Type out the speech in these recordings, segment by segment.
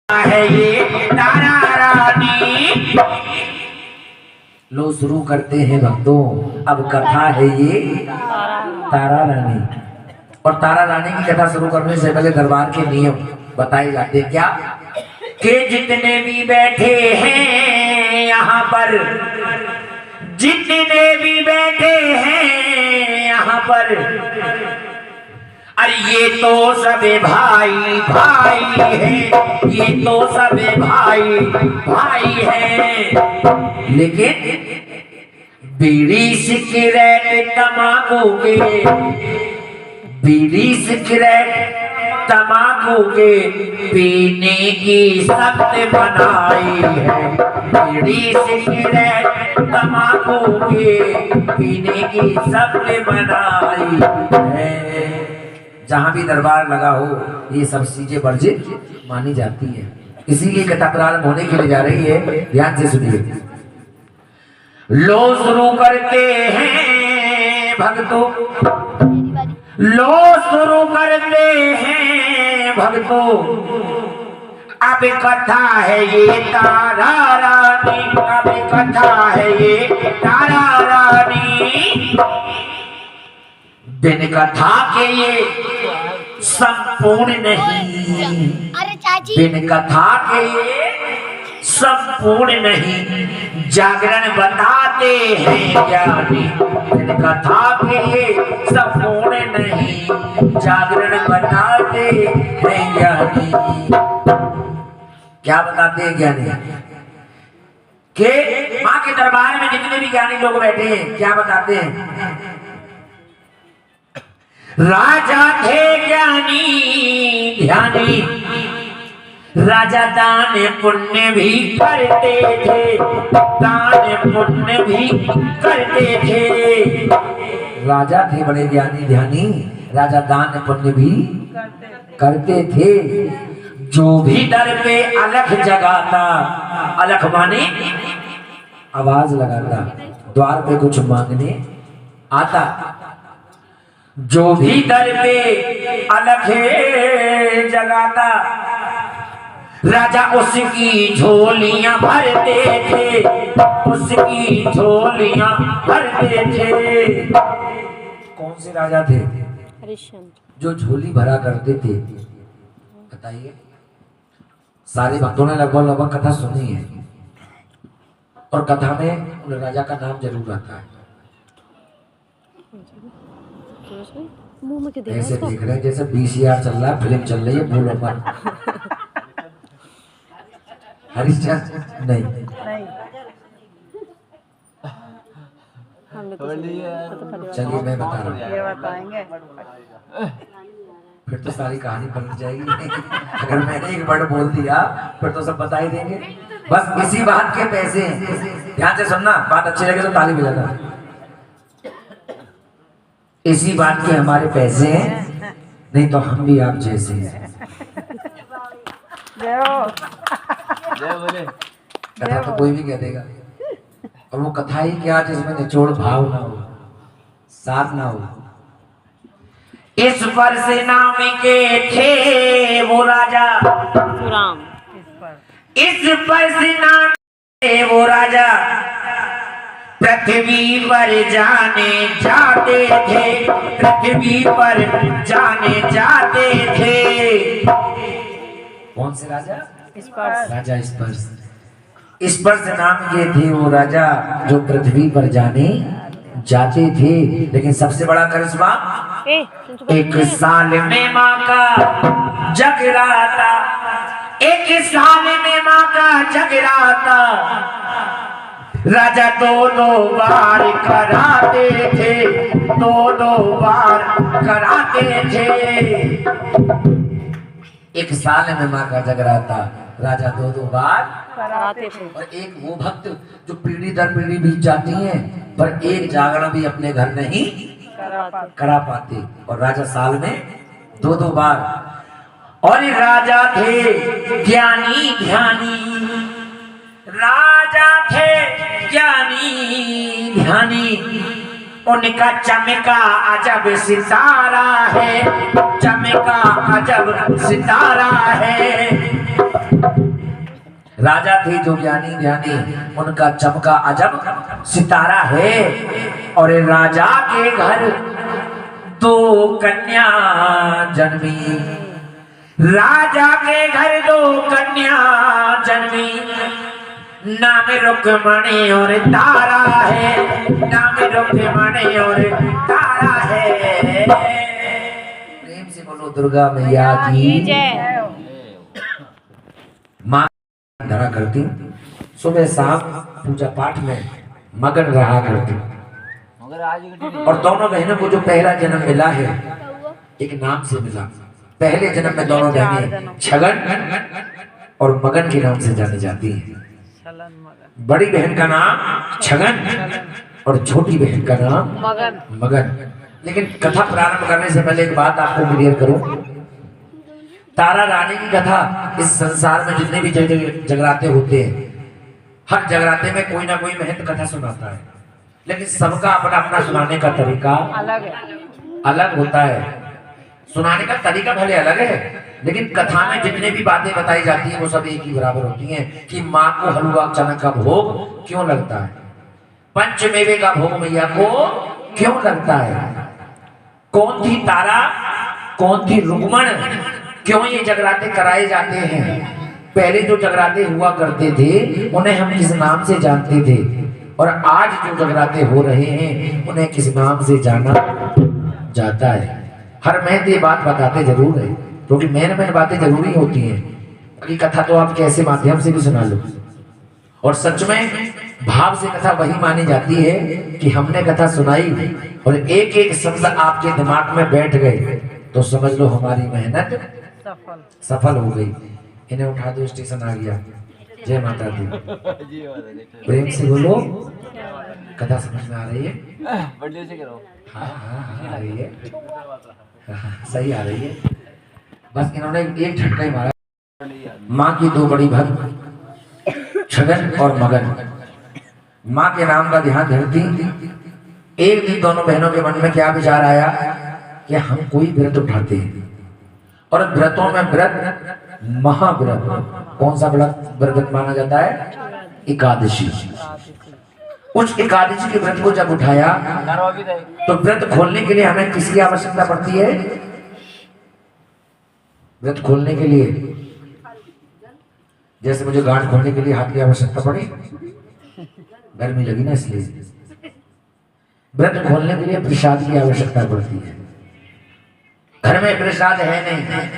है ये तारा रानी। लो शुरू करते हैं भक्तों, अब कथा है ये तारा रानी। और तारा रानी की कथा शुरू करने से पहले दरबार के नियम बताए जाते क्या कि जितने भी बैठे हैं यहाँ पर, जितने भी बैठे हैं यहाँ पर, अरे ये तो सबे भाई भाई है, ये तो सबे भाई भाई है। लेकिन बीड़ी सिगरेट तम्बाकू के, बीड़ी सिगरेट तम्बाकू के पीने की सख्त मनाही है। बीड़ी सिगरेट तम्बाकू के पीने की सख्त मनाही है। जहां भी दरबार लगा हो ये सब चीजें वर्जित मानी जाती है। इसीलिए कथा प्रारंभ होने के लिए जा रही है, ध्यान से सुनिए। लो शुरू करते हैं भक्तों, लो शुरू करते हैं भक्तों, अब कथा है ये तारा रानी, अब कथा है ये तारा रानी। दिन कथा के ये संपूर्ण नहीं, दिन कथा के ये संपूर्ण नहीं, जागरण बताते हैं ज्ञानी। दिन कथा के ये संपूर्ण नहीं, जागरण बताते हैं ज्ञानी। क्या बताते हैं ज्ञानी? कि माँ के दरबार में जितने भी ज्ञानी लोग बैठे हैं क्या बताते हैं? राजा थे ज्ञानी ध्यानी, राजा दान पुण्य भी करते थे, दान पुण्य भी करते थे। राजा थे बड़े ज्ञानी ध्यानी, राजा दान पुण्य भी करते थे। जो भी दर पे अलख जगाता, अलख माने आवाज लगाता, द्वार पे कुछ मांगने आता, जो भी दर पे अलख जगाता, राजा उसकी झोलियां भरते थे, उसकी झोलियां भरते थे। कौन से राजा थे? जो झोली भरा करते थे। बताइए, सारे भक्तों ने लगभग लगभग कथा सुनी है और कथा में उन राजा का नाम जरूर आता है। ऐसे देख रहे हैं जैसे VCR चल रहा है, फिल्म चल रही है, बोलो मत। हरिश्चंद्र नहीं, चलिए मैं बता रहा हूँ, ये बताएंगे फिर तो सारी कहानी बन जाएगी। अगर मैंने एक वर्ड बोल दिया फिर तो सब बता ही देंगे। बस इसी बात के पैसे हैं, ध्यान से सुनना, बात अच्छी लगे तो ताली बजाना। इसी बात के हमारे पैसे हैं, नहीं तो हम भी आप जैसे हैं। कथा तो कोई भी कह देगा, और वो कथा ही क्या जिसमें निचोड़ भाव ना हो, साथ ना हो। इस पर से नाम के थे वो राजा, इस पर से नाम के वो राजा, पृथ्वी पर जाने जाते थे, पृथ्वी पर जाने जाते थे। कौन से राजा? स्पर्श राजा, स्पर्श। स्पर्श नाम के थे वो राजा जो पृथ्वी पर जाने जाते थे। लेकिन सबसे बड़ा करिश्मा, एक साल में माँ का जगराता, एक साल में माँ का जगराता, राजा दो बार कराते थे, दो बार कराते थे। एक साल में माँ का जगराता, राजा दो बार कराते थे। और एक वो भक्त जो पीढ़ी दर पीढ़ी बीत जाती हैं पर एक जागरण भी अपने घर नहीं करा पाते, और राजा साल में दो बार। और राजा थे ज्ञानी ध्यानी, राजा थे ज्ञानी ध्यानी, उनका चमका अजब सितारा है, चमका अजब सितारा है। राजा थे जो ज्ञानी ज्ञानी, उनका चमका अजब सितारा है। और राजा के घर दो कन्या जन्मी, राजा के घर दो कन्या जन्मी, नाम रुक्मणी और तारा है, नाम रुक्मणी और तारा है। प्रेम से बोलो दुर्गा मैया की जय। माँ धरा करती, सुबह शाम पूजा पाठ में मगन रहा करती। और दोनों बहनों को जो पहला जन्म मिला है, एक नाम से मिला। पहले जन्म में दोनों बहनें छगन और मगन के नाम से जानी जाती हैं। बड़ी बहन का नाम छगन और छोटी बहन का नाम मगन। लेकिन कथा प्रारंभ करने से पहले एक बात आपको क्लियर करूं। तारा रानी की कथा इस संसार में जितने भी जगराते होते हैं, हर जगराते में कोई ना कोई महंत कथा सुनाता है, लेकिन सबका अपना अपना सुनाने का तरीका अलग होता है। सुनाने का तरीका भले अलग है, लेकिन कथा में जितने भी बातें बताई जाती हैं वो सब एक ही बराबर होती हैं। कि माँ को हलवा चना का भोग क्यों लगता है, पंचमेवे का भोग मैया को क्यों लगता है, कौन थी तारा, कौन थी रुक्मण, क्यों ये जगराते कराए जाते हैं। पहले जो जगराते हुआ करते थे उन्हें हम किस नाम से जानते थे, और आज जो जगराते हो रहे हैं उन्हें किस नाम से जाना जाता है। हर महंत ये बात बताते जरूर है, क्योंकि मेन बातें जरूरी होती हैं। अभी कथा तो आप कैसे माध्यम से भी सुना लो, और सच में भाव से कथा वही मानी जाती है कि हमने कथा सुनाई और एक एक शब्द आपके दिमाग में बैठ गए तो समझ लो हमारी मेहनत सफल हो गई। इन्हें उठा दो, स्टेशन आ गया। जय माता दी। प्रेम से बोलो। कथा समझ में आ रही है? हाँ आ रही है, सही आ रही है। बस इन्होंने एक झटका ही मारा। माँ की दो बड़ी भक्त छगन और मगन, माँ के नाम का ध्यान धरती। एक दिन दोनों बहनों के मन में क्या विचार आया कि हम कोई व्रत उठाते हैं, और व्रतों में व्रत महाव्रत, कौन सा व्रत माना जाता है? एकादशी। उस एकादशी के व्रत को जब उठाया तो व्रत खोलने के लिए हमें किसकी आवश्यकता पड़ती है? व्रत खोलने के लिए जैसे मुझे गांठ खोलने के लिए हाथ की आवश्यकता पड़ी, गर्मी लगी ना इसलिए। व्रत खोलने के लिए प्रसाद की आवश्यकता पड़ती है। घर में प्रसाद है नहीं।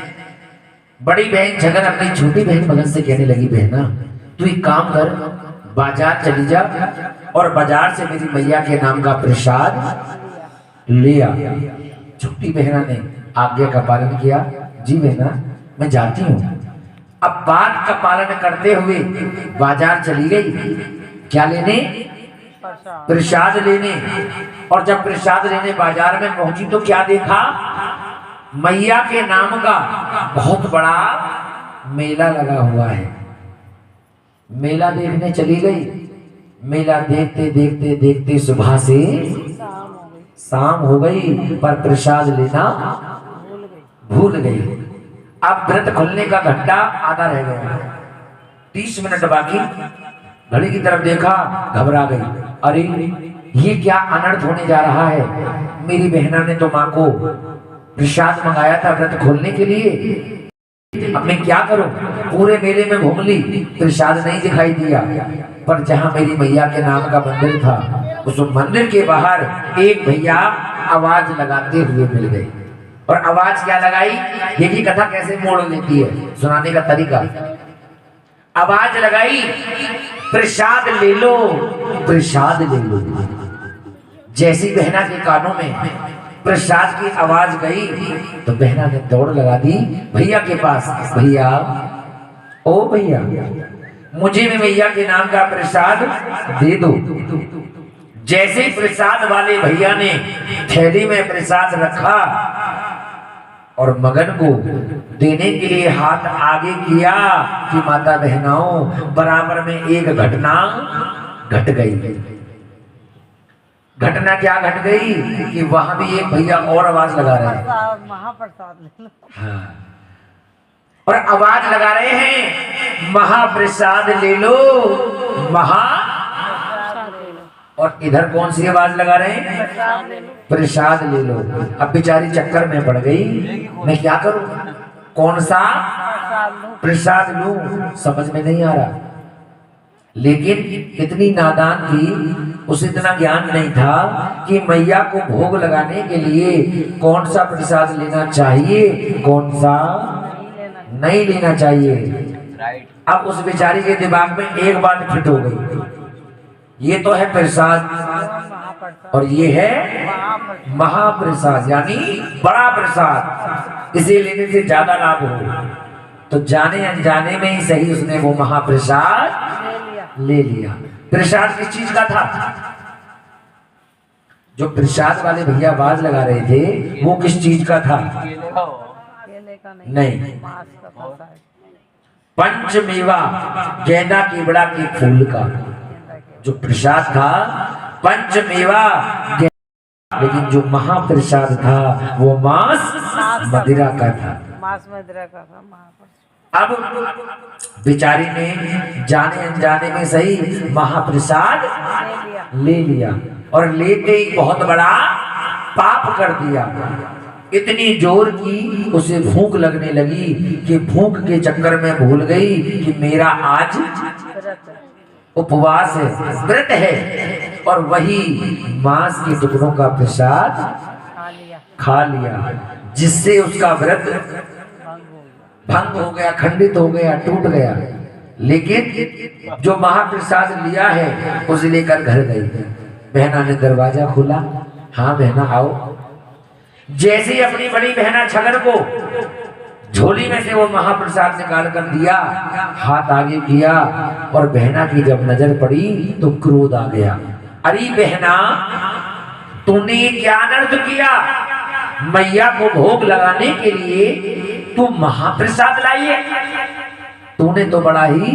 बड़ी बहन छगन अपनी छोटी बहन मगन से कहने लगी, बहना तू एक काम कर, बाजार चली जा और बाजार से मेरी मैया के नाम का प्रसाद ले आ। छोटी बहना ने आज्ञा का पालन किया। जी बहना मैं जाती हूँ। अब बात का पालन करते हुए बाजार चली गई। क्या लेने? प्रसाद लेने। और जब प्रसाद लेने बाजार में पहुंची तो क्या देखा? मैया के नाम का बहुत बड़ा मेला लगा हुआ है। मेला देखने चली गई। मेला देखते देखते देखते सुबह से शाम हो गई, पर प्रसाद लेना भूल गई। अब व्रत खुलने का घंटा आधा रह गया, 30 मिनट बाकी। घड़ी की तरफ देखा, घबरा गई। अरे ये क्या अनर्थ होने जा रहा है। मेरी बहना ने तो माँ को प्रसाद मंगाया था व्रत खोलने के लिए, अब मैं क्या करूं? पूरे मेले में घूम ली, प्रसाद नहीं दिखाई दिया। पर जहां मेरी मैया के नाम का मंदिर था, उस मंदिर के बाहर एक भैया आवाज लगाते हुए मिल गए। और आवाज क्या लगाई? देखिए कथा कैसे मोड़ लेती है, सुनाने का तरीका। आवाज लगाई, प्रसाद ले लो, प्रसाद ले लो। जैसी बहना के कानों में प्रसाद की आवाज गई तो बहना ने दौड़ लगा दी भैया के पास। भैया, ओ भैया, मुझे भी मैया के नाम का प्रसाद दे दो। जैसे प्रसाद वाले भैया ने थैली में प्रसाद रखा और मगन को देने के लिए हाथ आगे किया कि माता बहनाओं, बराबर में एक घटना घट गई। घटना क्या घट गई कि वहां भी एक भैया और आवाज लगा रहे हैं। महाप्रसाद ले लो। हाँ, और आवाज लगा रहे हैं, महाप्रसाद ले लो, महा। और इधर कौन सी आवाज लगा रहे हैं? प्रसाद ले लो। अब बेचारी चक्कर में पड़ गई, मैं क्या करूं, कौन सा प्रसाद लूं, समझ में नहीं आ रहा। लेकिन इतनी नादान थी, उसे इतना ज्ञान नहीं था कि मैया को भोग लगाने के लिए कौन सा प्रसाद लेना चाहिए, कौन सा नहीं लेना चाहिए। अब उस बेचारी के दिमाग में एक बात फिट हो गई, ये तो है प्रसाद और ये है महाप्रसाद, यानी बड़ा प्रसाद, इसे लेने से ज्यादा लाभ हो। तो जाने अनजाने में ही सही उसने वो महाप्रसाद ले लिया। प्रसाद किस चीज का था? जो प्रसाद वाले भैया आवाज लगा रहे थे वो किस चीज का था? नहीं, पंचमेवा, गेंदा केवड़ा के फूल का जो प्रसाद था, पंचमेवा। लेकिन जो महाप्रसाद था वो मांस मदिरा का था, मांस मदिरा का था। अब बेचारी ने जाने अनजाने में सही महाप्रसाद ले लिया और लेते ही बहुत बड़ा पाप कर दिया। इतनी जोर की उसे भूख लगने लगी कि भूख के चक्कर में भूल गई कि मेरा आज उपवास है, व्रत है, और वही मांस के टुकड़ों का प्रसाद खा लिया, जिससे उसका व्रत भंग हो गया, खंडित हो गया, टूट गया। लेकिन जो महाप्रसाद लिया है उसे लेकर घर गई। बहना ने दरवाजा खोला, हाँ बहना आओ। जैसे ही अपनी बड़ी बहना छगन को झोली में से वो महाप्रसाद निकाल कर दिया, हाथ आगे किया और बहना की जब नजर पड़ी तो क्रोध आ गया। अरे बहना, तूने क्या अनर्थ किया? मैया को भोग लगाने के लिए तू महाप्रसाद लाई है, तूने तो बड़ा ही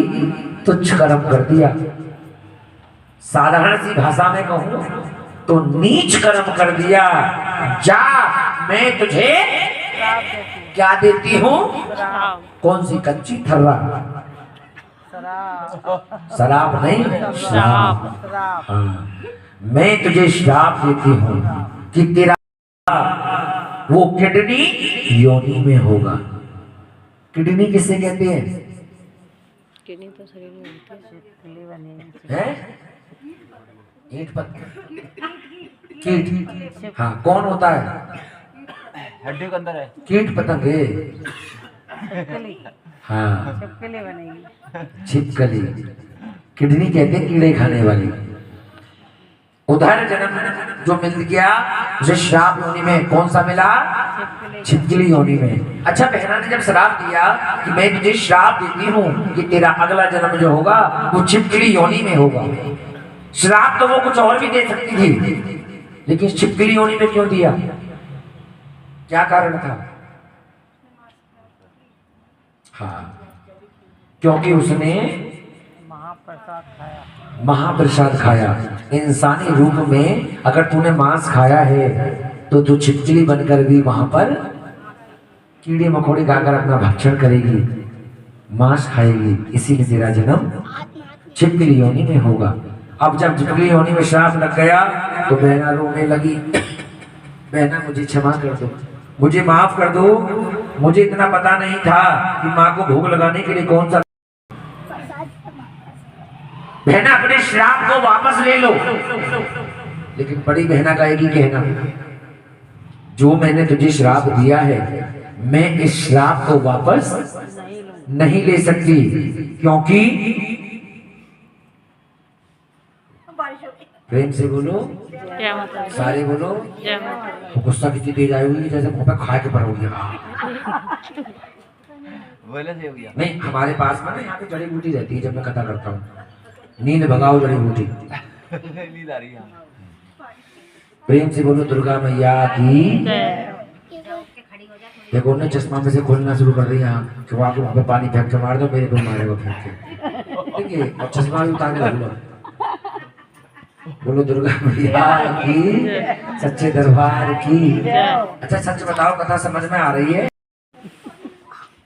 तुच्छ कर्म कर दिया। साधारण सी भाषा में कहूं तो नीच कर्म कर दिया। जा, मैं तुझे क्या देती हूँ? कौन सी कच्ची थर्रा? शराब नहीं, श्राप। हाँ, मैं तुझे श्राप देती हूँ कि तेरा वो किडनी योनि में होगा। किडनी किसे कहते हैं? किडनी तो शरीर में होती है, ईंट पत्थर, कीट। हाँ, कौन होता है? हड्डी के अंदर है, कीट पतंगे। हाँ, छिपकली बनेगी, छिपकली। किडनी कहते हैं कीड़े खाने वाली। उधर जन्म जो मिल गया उसे श्राप योनि में, कौन सा मिला? छिपकली योनि में। अच्छा, बहना ने जब श्राप दिया कि मैं तुझे श्राप देती हूँ कि तेरा अगला जन्म जो होगा वो छिपकली योनि में होगा। श्राप तो वो कुछ और भी दे सकती थी, लेकिन छिपकली योनि में क्यों दिया? क्या कारण था? हाँ, क्योंकि उसने महाप्रसाद खाया। इंसानी रूप में अगर तूने मांस खाया है तो तू छिपकली बनकर भी वहां पर कीड़े मकोड़े खाकर अपना भक्षण करेगी, मांस खाएगी, इसीलिए तेरा जन्म छिपकली योनि में होगा। अब जब छिपकली योनि में श्राप लग गया तो बहना रोने लगी। बहना, मुझे क्षमा कर दो, मुझे माफ कर दो, मुझे इतना पता नहीं था कि माँ को भोग लगाने के लिए कौन सा। बहना, अपने श्राप को वापस ले लो। लेकिन बड़ी बहना का एक ही कहना, जो मैंने तुझे श्राप दिया है मैं इस श्राप को वापस नहीं ले सकती, क्योंकि प्रेम से बोलो, सारे बोलो, गुस्सा किसी तेज आई हुई जैसे मुंह पे खा के पर हो गया। नहीं, हमारे पास में ना यहाँ पे जड़ी बूटी रहती है, जब मैं कथा करता हूँ, नींद भगाओ जड़ी बूटी। नींद आ रही है। प्रेम से बोलो दुर्गा मैया की। देखो उन्हें चश्मा में से खोलना शुरू कर दिया, कि वहाँ पे पानी फेंक के मार दो, मेरे को मारेगा फेंक के, ठीक है? और चश्मा भी उतारने लग लो। बोलो दुर्गा मैया की, सच्चे दरबार की। अच्छा, सच बताओ, कथा समझ में आ रही है?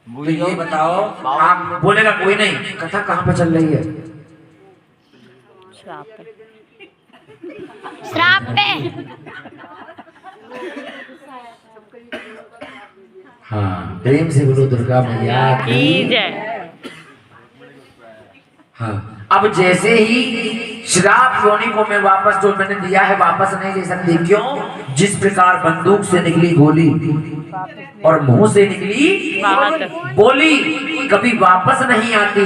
तो ये बताओ, आप बोलेगा कोई नहीं, कथा कहाँ पे चल रही है? श्राप पे। श्राप पे। हाँ, प्रेम से बोलो दुर्गा मैया की जय। हाँ, अब जैसे ही श्राप योनि को मैं वापस, जो मैंने दिया है वापस नहीं ले सकती। क्यों? जिस प्रकार बंदूक से निकली गोली और मुंह से निकली बोली कभी वापस नहीं आती,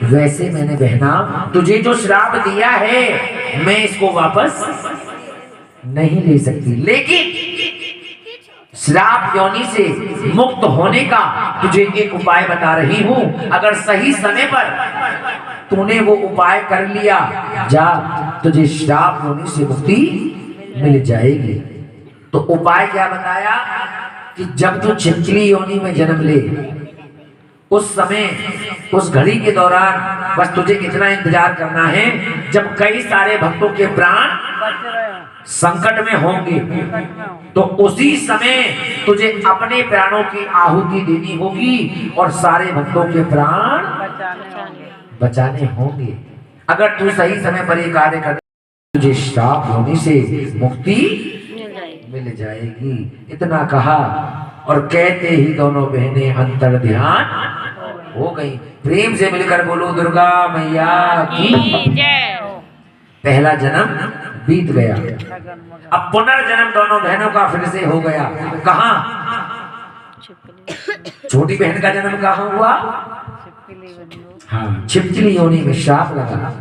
वैसे मैंने बहना तुझे जो श्राप दिया है मैं इसको वापस नहीं ले सकती, लेकिन श्राप योनि से मुक्त होने का तुझे एक उपाय बता रही हूं। अगर सही समय पर तूने वो उपाय कर लिया, जा तुझे श्राप योनि से मुक्ति मिल जाएगी। तो उपाय क्या बताया कि जब तू छिपकली योनि में जन्म ले, उस समय उस घड़ी के दौरान बस तुझे कितना इंतजार करना है, जब कई सारे भक्तों के प्राण संकट में होंगे तो उसी समय तुझे अपने प्राणों की आहुति देनी होगी और सारे भक्तों के प्राण बचाने होंगे। अगर तू सही समय पर ये कार्य कर, तुझे श्राप योनि से मुक्ति मिल जाएगी। इतना कहा और कहते ही दोनों बहनें अंतर ध्यान हो गई। प्रेम से मिलकर बोलो दुर्गा मैया की जय। पहला जन्म बीत गया, अब पुनर्जन्म दोनों बहनों का फिर से हो गया। कहाँ? छोटी बहन का जन्म कहाँ हुआ? हाँ, छिपकली योनि में श्राप लगा।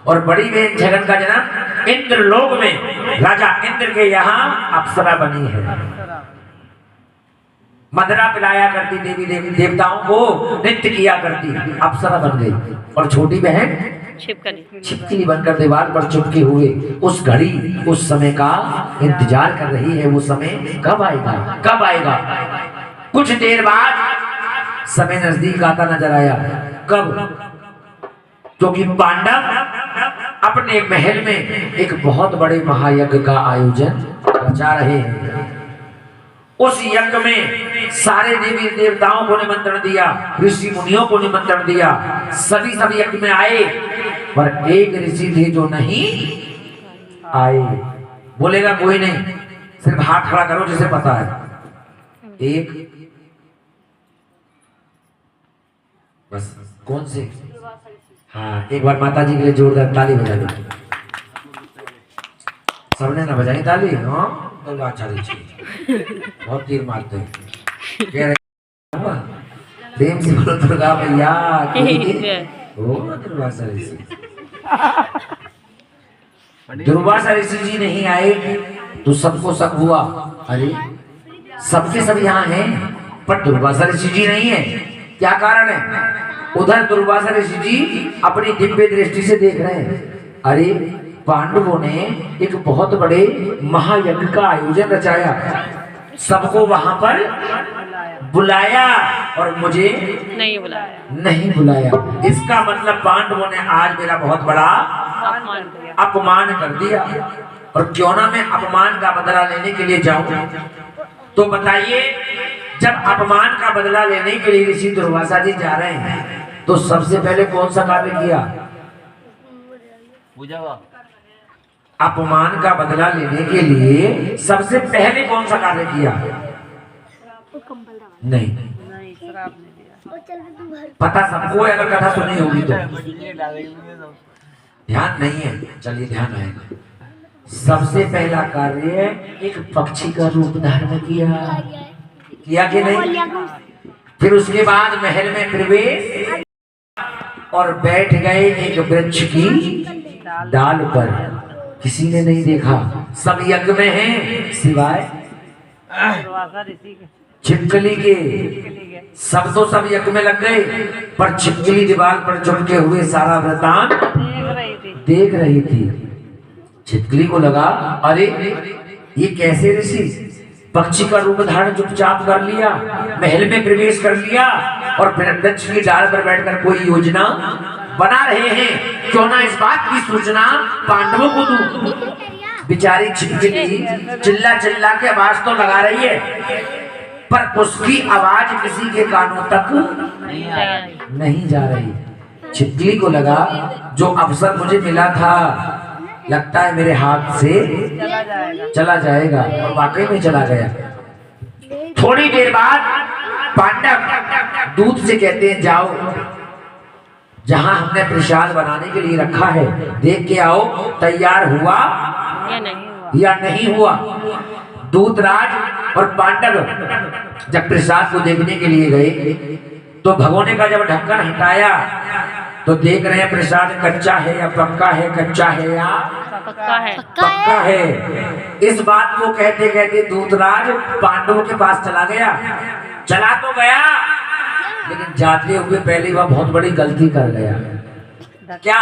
और बड़ी बहन झगन का जन्म इंद्रलोक में, राजा इंद्र के यहाँ अप्सरा बनी है। मदरा पिलाया करती, देवी देवताओं को नृत्य किया करती, अप्सरा बन गई। और छोटी बहन छिपकली बनकर दीवार पर चिपके हुए उस घड़ी उस समय का इंतजार कर रही है। वो समय कब आएगा, कब आएगा? कुछ देर बाद समय नजदीक आता नजर आया। कब? क्योंकि पांडव अपने महल में एक बहुत बड़े महायज्ञ का आयोजन रचा रहे हैं। उस यज्ञ में सारे देवी देवताओं को निमंत्रण दिया, ऋषि मुनियों को निमंत्रण दिया, सभी यज्ञ में आए, पर एक ऋषि थे जो नहीं आए। बोलेगा कोई नहीं, सिर्फ हाथ खड़ा करो जिसे पता है। एक बस, कौन से? हाँ, एक बार माता जी के लिए जोरदार ताली बजा दो। सबने ना बजाई ताली? हाँ, अच्छा बहुत तीर मारते हैं। प्रेम से बोलो दुर्गा मैया दुर्वासा ऋषि जी नहीं आए तो सबको शक हुआ, अरे सबके सब यहाँ हैं पर दुर्वासा ऋषि जी नहीं है, क्या कारण है? उधर दुर्वासा ऋषि जी अपनी दिव्य दृष्टि से देख रहे हैं, अरे पांडवों ने एक बहुत बड़े महायज्ञ का आयोजन रचाया, सबको वहां पर बुलाया और मुझे नहीं बुलाया। इसका मतलब पांडवों ने आज मेरा बहुत बड़ा अपमान कर दिया। और क्यों ना मैं अपमान का बदला लेने के लिए जाऊं? तो बताइए, जब अपमान का बदला लेने के लिए ऋषि दुर्वासा जी जा रहे हैं तो सबसे पहले कौन सा कार्य किया? अपमान का बदला लेने के लिए सबसे पहले कौन सा कार्य किया? नहीं पता सबको है, अगर कथा सुनी होगी तो ध्यान नहीं है, चलिए ध्यान आएगा। सबसे पहला कार्य एक पक्षी का रूप धारण किया कि नहीं? फिर उसके बाद महल में प्रवेश और बैठ गए एक वृक्ष की डाल पर। किसी ने नहीं देखा, सब यज्ञ में हैं सिवाय छिपकली के। सब तो सब यज्ञ में लग गए, पर छिपकली दीवार पर चुपके हुए सारा वृतांत देख रही थी। छिपकली को लगा, अरे ये कैसे ऋषि पक्षी का रूप धारण चुपचाप कर लिया, महल में प्रवेश कर लिया और वृक्ष की डाल पर बैठकर कोई योजना बना रहे हैं। क्यों ना इस बात की सूचना पांडवों को दूं। बेचारी छिपकली चिल्ला चिल्ला के आवाज तो लगा रही है, पर उसकी आवाज किसी के कानों तक नहीं जा रही। छिपकली को लगा जो अवसर मुझे मिला था लगता है मेरे हाथ से चला जाएगा, और वाकई में चला गया। थोड़ी देर बाद पांडव दूत से कहते हैं जाओ जहां हमने प्रसाद बनाने के लिए रखा है देख के आओ तैयार हुआ या नहीं हुआ। दूतराज और पांडव जब प्रसाद को देखने के लिए गए तो भगोने का जब ढक्कन हटाया तो देख रहे हैं प्रसाद कच्चा है या पक्का है, कच्चा है या पक्का है। इस बात को कहते कहते दूतराज पांडवों के पास चला गया। चला तो गया लेकिन जाते हुए पहले वह बहुत बड़ी गलती कर गया। क्या?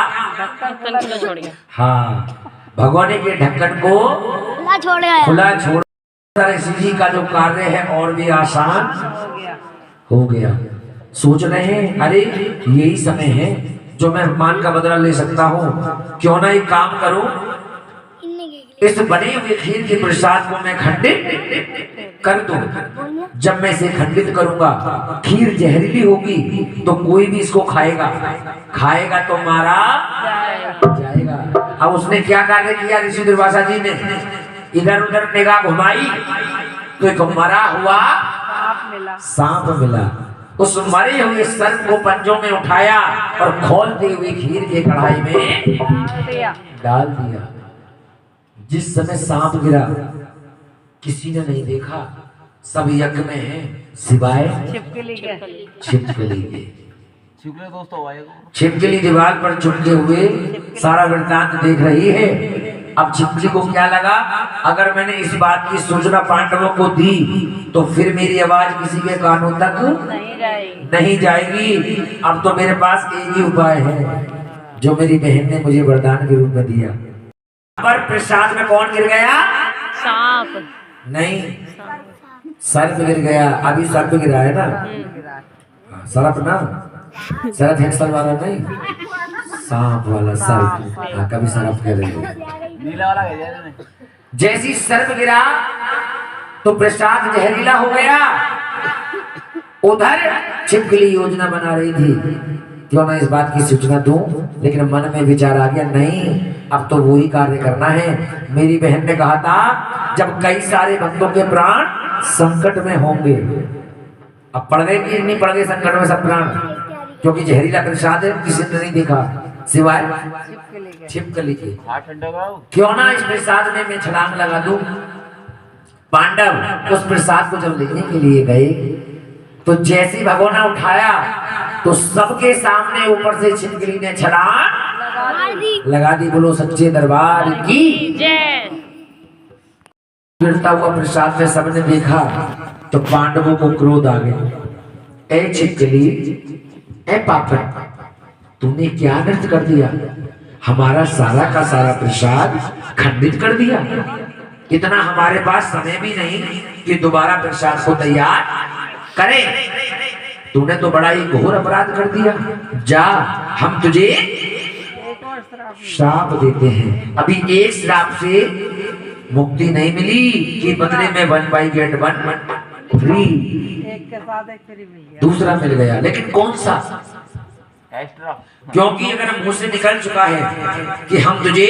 हाँ, भगोने के ढक्कन को खुला छोड़ जी का जो कार्य है और भी आसान हो गया। सोच रहे हैं अरे यही समय है जो मैं मान का बदला ले सकता हूँ, क्यों ना एक काम करूं, इस बने हुए खीर के प्रसाद को मैं खंडित कर दूं। जब मैं इसे खंडित करूंगा खीर जहरीली होगी तो कोई भी इसको खाएगा तो मारा जाएगा। अब उसने क्या कार्य किया ऋषि दुर्वासा जी ने, इधर उधर निगाह घुमाई तो एक मरा हुआ सांप मिला। उस मरे हुए सर्प को पंजों में उठाया और खोलते हुए खीर के कढ़ाई में डाल दिया। जिस समय सांप गिरा किसी ने नहीं देखा, सब यज्ञ में है सिवाय छिपकली के। छिपकली दीवार पर चुपके हुए सारा वृत्तांत देख रही है। अब छिपकली को क्या लगा, अगर मैंने इस बात की सूचना पांडवों को दी तो फिर मेरी आवाज किसी के कानों तक नहीं जाएगी। अब तो मेरे पास एक ही उपाय है जो मेरी बहन ने मुझे वरदान के रूप में दिया। पर प्रसाद में कौन गिर गया? सांप नहीं, सर्प गिर गया। अभी सर्प गिरा है ना, सर्प ना, सर्प हेक्सल वाला नहीं, सांप वाला सर्प। कभी सर्प कह रहे नीला वाला। जैसी सर्प गिरा तो प्रसाद जहरीला हो गया। उधर छिपकली योजना बना रही थी क्यों ना इस बात की सूचना दूं, लेकिन मन में विचार आ गया नहीं अब तो वही कार्य करना है। मेरी बहन ने कहा था जब कई सारे भक्तों के प्राण संकट में होंगे, अब पड़ गए कि नहीं पड़ गए संकट में सब प्राण, क्योंकि जहरीला प्रसाद है, किसी ने नहीं देखा सिवाय छिपकली के। क्यों ना इस प्रसाद में मैं छलांग लगा दूं। पांडव उस प्रसाद को जब लेने के लिए गए तो जैसी भगोना उठाया तो सबके सामने ऊपर से छिपकली ने छलांग लगा दी। बोलो सच्चे दरबार की जय। गिरता हुआ प्रसाद में सबने देखा तो पांडवों को क्रोध आ गया। ए छिपकली, ए पापड़, तूने क्या नृत्य कर दिया, हमारा सारा का सारा प्रसाद खंडित कर दिया। इतना हमारे पास समय भी नहीं कि दोबारा प्रसाद को तैयार करें। तूने तो बड़ा ही घोर अपराध कर दिया। जा, हम तुझे श्राप देते हैं। अभी एक श्राप से मुक्ति नहीं मिली कि बदले में 1/1 फ्री, एक के साथ एक फ्री मिल गया, दूसरा मिल गया। लेकिन कौन सा? क्योंकि अगर मुंह से निकल चुका है कि हम तुझे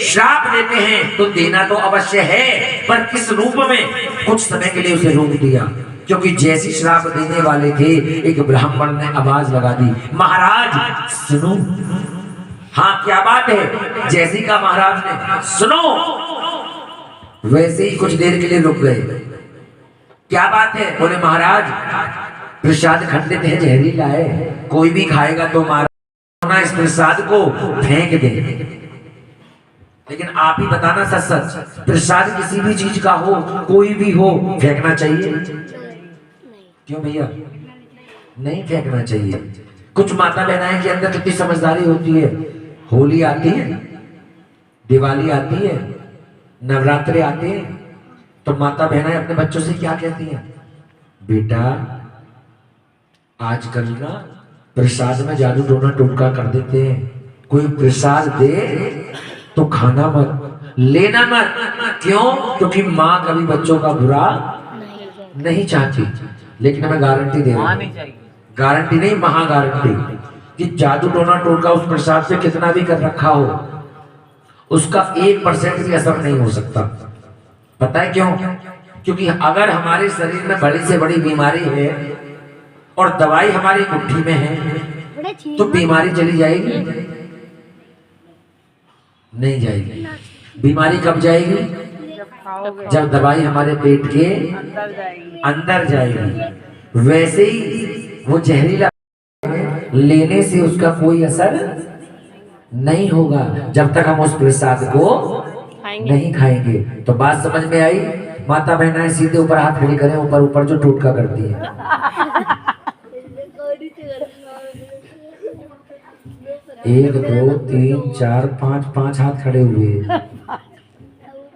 श्राप देते हैं तो देना तो अवश्य है, पर किस रूप में? कुछ समय के लिए उसे रोक दिया, क्योंकि जैसी श्राप देने वाले थे एक ब्राह्मण ने आवाज लगा दी, महाराज सुनो। हाँ क्या बात है? जैसी का महाराज ने सुनो, वैसे ही कुछ देर के लिए रुक गए। क्या बात है? बोले महाराज प्रसाद खंडित है, जहरीला है, कोई भी खाएगा तो मारा, इस प्रसाद को फेंक दे। लेकिन आप ही बताना सच सच, प्रसाद किसी भी चीज का हो, कोई भी हो, फेंकना चाहिए? क्यों भैया? नहीं फेंकना चाहिए। कुछ माता बहनाएं के अंदर कितनी समझदारी होती है। होली आती है, दिवाली आती है, नवरात्रि आते हैं, तो माता बहनाएं अपने बच्चों से क्या कहती हैं? बेटा आजकल ना प्रसाद में जादू टोना टोटका कर देते हैं, कोई प्रसाद दे तो खाना मत, लेना मत। क्यों? क्योंकि माँ कभी बच्चों का बुरा नहीं चाहती, लेकिन मैं गारंटी दे रहा हूँ, गारंटी नहीं महा गारंटी, कि जादू टोना टोटका उस प्रसाद से कितना भी कर रखा हो, उसका 1% भी असर नहीं हो सकता। पता है क्यों? क्योंकि अगर हमारे शरीर में बड़ी से बड़ी बीमारी है और दवाई हमारी मुट्ठी में है, तो बीमारी चली जाएगी? नहीं जाएगी। बीमारी कब जाएगी? जब दवाई हमारे पेट के अंदर जाएगी। वैसे ही वो जहरीला लेने से उसका कोई असर नहीं होगा जब तक हम उस प्रसाद को नहीं खाएंगे। तो बात समझ में आई? माता बहनाएं सीधे ऊपर हाथ खड़ी करें, ऊपर ऊपर जो टोटका करती है। 1 2 3 4 5 हाथ खड़े हुए।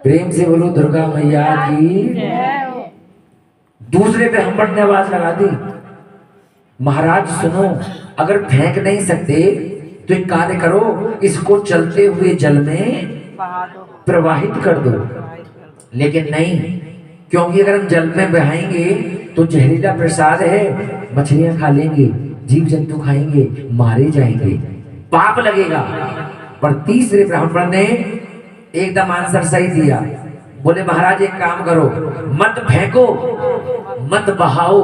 प्रेम से बोलो दुर्गा मैया की। दूसरे पे हम ने आवाज लगा दी, महाराज सुनो, अगर फेंक नहीं सकते तो एक कार्य करो, इसको चलते हुए जल में प्रवाहित कर दो। लेकिन नहीं, क्योंकि अगर हम जल में बहाएंगे तो जहरीला प्रसाद है, मछलियां खा लेंगे, जीव जंतु खाएंगे, मारे जाएंगे, पाप लगेगा। पर तीसरे ब्राह्मण ने एकदम आंसर सही दिया। बोले महाराज एक काम करो, मत फेंको, मत बहाओ,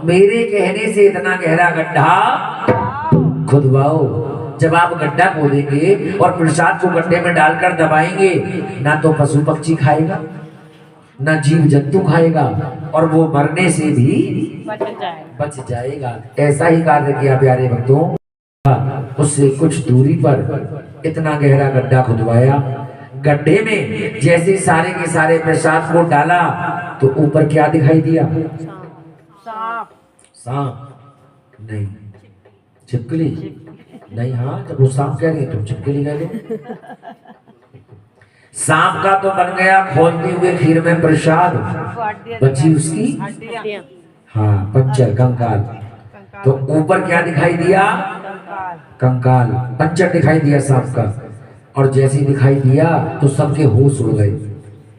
मेरे कहने से इतना गहरा गड्ढा खुदवाओ। जब आप गड्ढा खोदेंगे और प्रसाद को गड्ढे में डालकर दबाएंगे, ना तो पशु पक्षी खाएगा, ना जीव जंतु खाएगा, और वो मरने से भी बच जाएगा। ऐसा ही कार्य किया प्यारे भक्तों। उससे कुछ दूरी पर इतना गहरा गड्ढा खुदवाया। गड्ढे में जैसे सारे के सारे प्रसाद को डाला तो ऊपर क्या दिखाई दिया? सांप नहीं, छिपकली नहीं। हाँ, जब वो सांप कह रही तुम छिपकली कह रहे। सांप का तो बन गया खोलते हुए खीर में प्रसाद, बची उसकी हाँ पंचर, कंकाल। तो ऊपर क्या दिखाई दिया? कंकाल, पंचर दिखाई दिया सांप का। और जैसे ही दिखाई दिया तो सबके होश उड़ गए।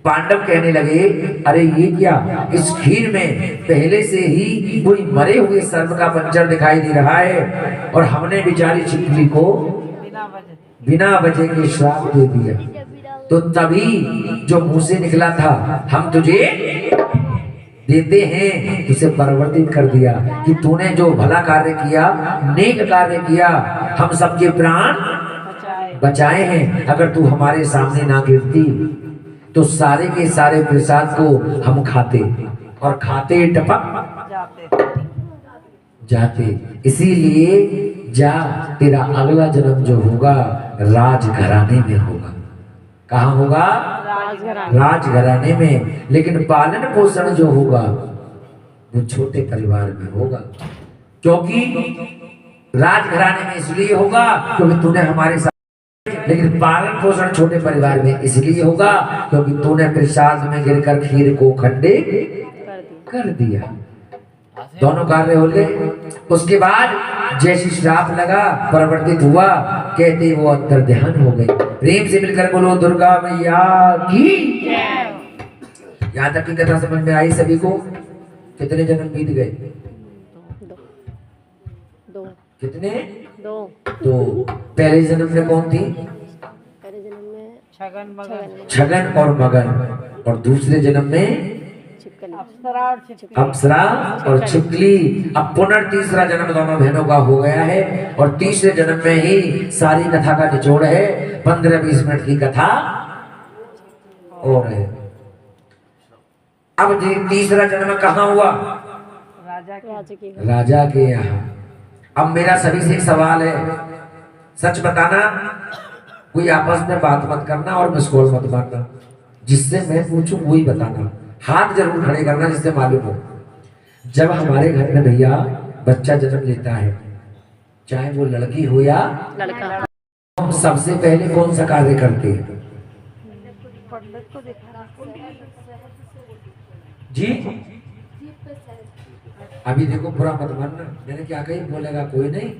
पांडव कहने लगे, अरे ये क्या, इस खीर में पहले से ही कोई मरे हुए सर्प का पंचर दिखाई दे रहा है, और हमने बेचारी छिपकली को बिना वजह के श्राप दे दिया। तो तभी जो मुंह से निकला था, हम तुझे देते हैं, उसे परिवर्तित कर दिया कि तूने जो भला कार्य किया, नेक कार्य किया, हम सबके प्राण बचाए हैं। अगर तू हमारे सामने ना गिरती तो सारे के सारे प्रसाद को हम खाते, और खाते टपक जाते। इसीलिए जा, तेरा अगला जन्म जो होगा राजघराने में होगा। कहाँ होगा? राजघराने में। लेकिन पालन पोषण जो होगा वो छोटे परिवार में होगा। क्योंकि राजघराने में इसलिए होगा क्योंकि तूने हमारे साथ, लेकिन पालन पोषण छोटे परिवार में इसलिए होगा क्योंकि तूने प्रसाद में गिरकर खीर को खंडे कर दिया। दोनों कार्य हो गए। उसके बाद जैसी श्राप लगा, परिवर्तित हुआ, कहते वो अंतर ध्यान हो गए। प्रेम से मिलकर बोलो दुर्गा मैया की। यहाँ तक की कथा समझ में आई सभी को? कितने जन्म बीत गए? कितने? दो। पहले जन्म में कौन थी? पहले जन्म में छगन और मगन, और दूसरे जन्म में अप्सरा और छिपकली। अब पुनर्तीसरा जन्म दोनों बहनों का हो गया है, और तीसरे जन्म में ही सारी कथा का निचोड़ है। 15-20 मिनट की कथा और है। अब तीसरा जन्म कहाँ हुआ? राजा के यहाँ। अब मेरा सभी से एक सवाल है, सच बताना, कोई आपस में बात मत करना और मिस कॉल मत मारना। जिससे मैं पूछूं वही बताना, हाथ जरूर खड़े करना जिससे मालूम हो। जब हमारे घर में भैया बच्चा जन्म लेता है, चाहे वो लड़की हो या लड़का, हम सबसे पहले कौन सा कार्य करते हैं? जी अभी देखो, पूरा मत मानना, मैंने क्या कही, बोलेगा कोई नहीं,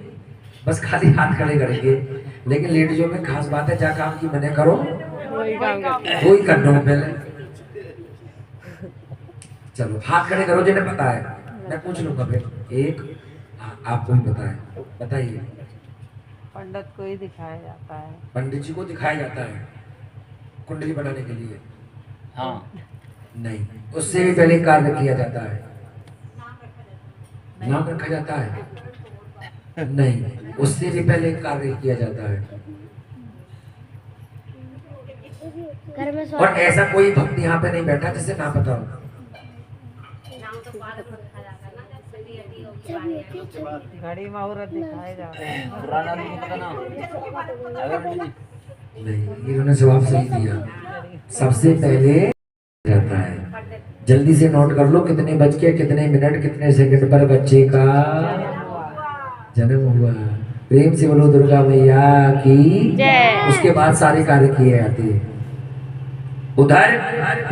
बस खाली हाथ खड़े करेंगे। लेकिन लेडीजों में खास बात है, जा काम की मने करो, वही करना हो पहले। चलो हाथ खड़े करो जिन्हें पता है, मैं पूछ लूंगा फिर। एक आपको भी पता है, बताइए। पंडित को ही दिखाया जाता है। पंडित जी को दिखाया जाता है कुंडली बनाने के लिए? हाँ। नहीं, उससे भी पहले कार्य किया जाता है। नाम रखा जाता है? नहीं, उससे भी पहले कार्य किया जाता है। घर में और ऐसा कोई भक्त यहाँ पे नहीं बैठा जिसे ना पता हो। घड़ी मुहूर्त दिखाए जाते हैं। पुराना नहीं पता ना। अगर नहीं, इन्होंने जवाब सही दिया। सबसे पहले रहता है। जल्दी से नोट कर लो, कितने बज के कितने मिनट कितने सेकंड पर बच्चे का जन्म हुआ। प्रेम से बोलो दुर्गा मैया की जय। उसके बाद सारे कार्य किए जाते हैं। उधर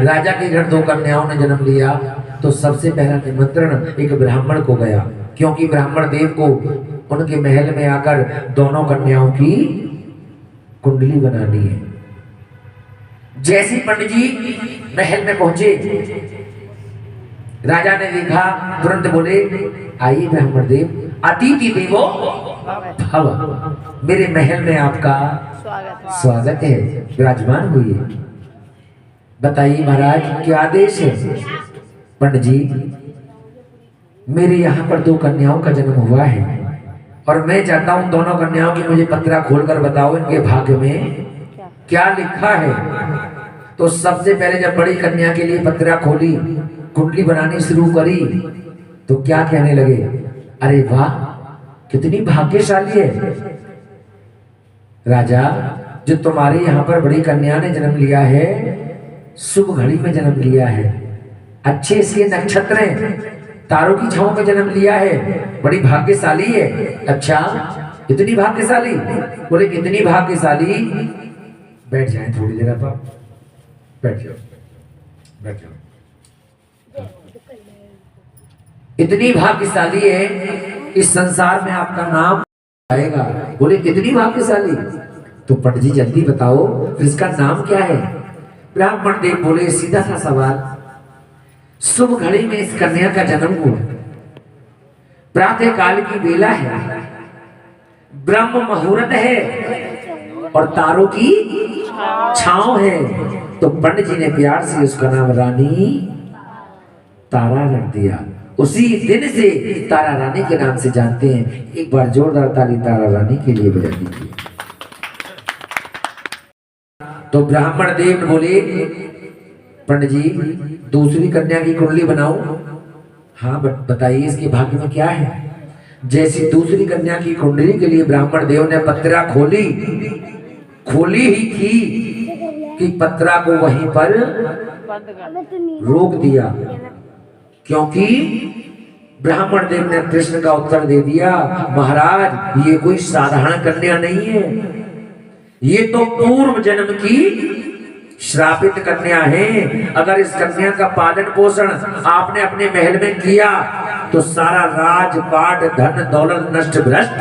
राजा के घर 2 कन्याओं ने जन्म लिया, तो सबसे पहला निमंत्रण एक ब्राह्मण को गया, क्योंकि ब्राह्मण देव को उनके महल में आकर दोनों कन्याओं की कुंडली बनानी है। जैसे पंडित जी महल में पहुंचे, राजा ने देखा, तुरंत बोले, आइए ब्राह्मण देव, अतिथि देवो भव, मेरे महल में आपका स्वागत है, विराजमान हुई। बताइए महाराज क्या आदेश है? पंडित जी, मेरे यहाँ पर 2 कन्याओं का जन्म हुआ है और मैं चाहता हूँ दोनों कन्याओं की मुझे पत्रा खोलकर बताओ, इनके भाग्य में क्या लिखा है। तो सबसे पहले जब बड़ी कन्या के लिए पत्रा खोली, कुंडली बनानी शुरू करी, तो क्या कहने लगे, अरे वाह कितनी भाग्यशाली है राजा, जो तुम्हारे यहाँ पर बड़ी कन्या ने जन्म लिया है, शुभ घड़ी में जन्म लिया है, अच्छे इसके नक्षत्र हैं, तारों की छांव में जन्म लिया है, बड़ी भाग्यशाली है। अच्छा इतनी भाग्यशाली? बोले इतनी भाग्यशाली, बैठ जाए थोड़ी देर आप, बैठ जाओ बैठ जाओ। इतनी भाग्यशाली है, इस संसार में आपका नाम आएगा। बोले इतनी भाग्यशाली? तो पंडित जी जल्दी बताओ फिर इसका नाम क्या है? ब्राह्मण देव बोले, सीधा सा सवाल, शुभ घड़ी में इस कन्या का जन्म हुआ, प्रातः काल की बेला है, ब्रह्म मुहूर्त है और तारों की छांव है, तो पंडित जी ने प्यार से उसका नाम रानी तारा रख दिया। उसी दिन से तारा रानी के नाम से जानते हैं। एक बार जोरदार ताली तारा रानी के लिए बजा दीजिए। तो ब्राह्मण देव बोले, पंडित जी दूसरी कन्या की कुंडली बनाओ? हाँ बताइए इसके भाग्य में क्या है। जैसी दूसरी कन्या की कुंडली के लिए ब्राह्मण देव ने पत्रा खोली ही थी कि पत्रा को वहीं पर रोक दिया, क्योंकि ब्राह्मण देव ने प्रश्न का उत्तर दे दिया, महाराज ये कोई साधारण कन्या नहीं है, ये तो पूर्व जन्म की श्रापित कन्या है। अगर इस कन्या का पालन पोषण आपने अपने महल में किया तो सारा राजपाट धन दौलत नष्ट भ्रष्ट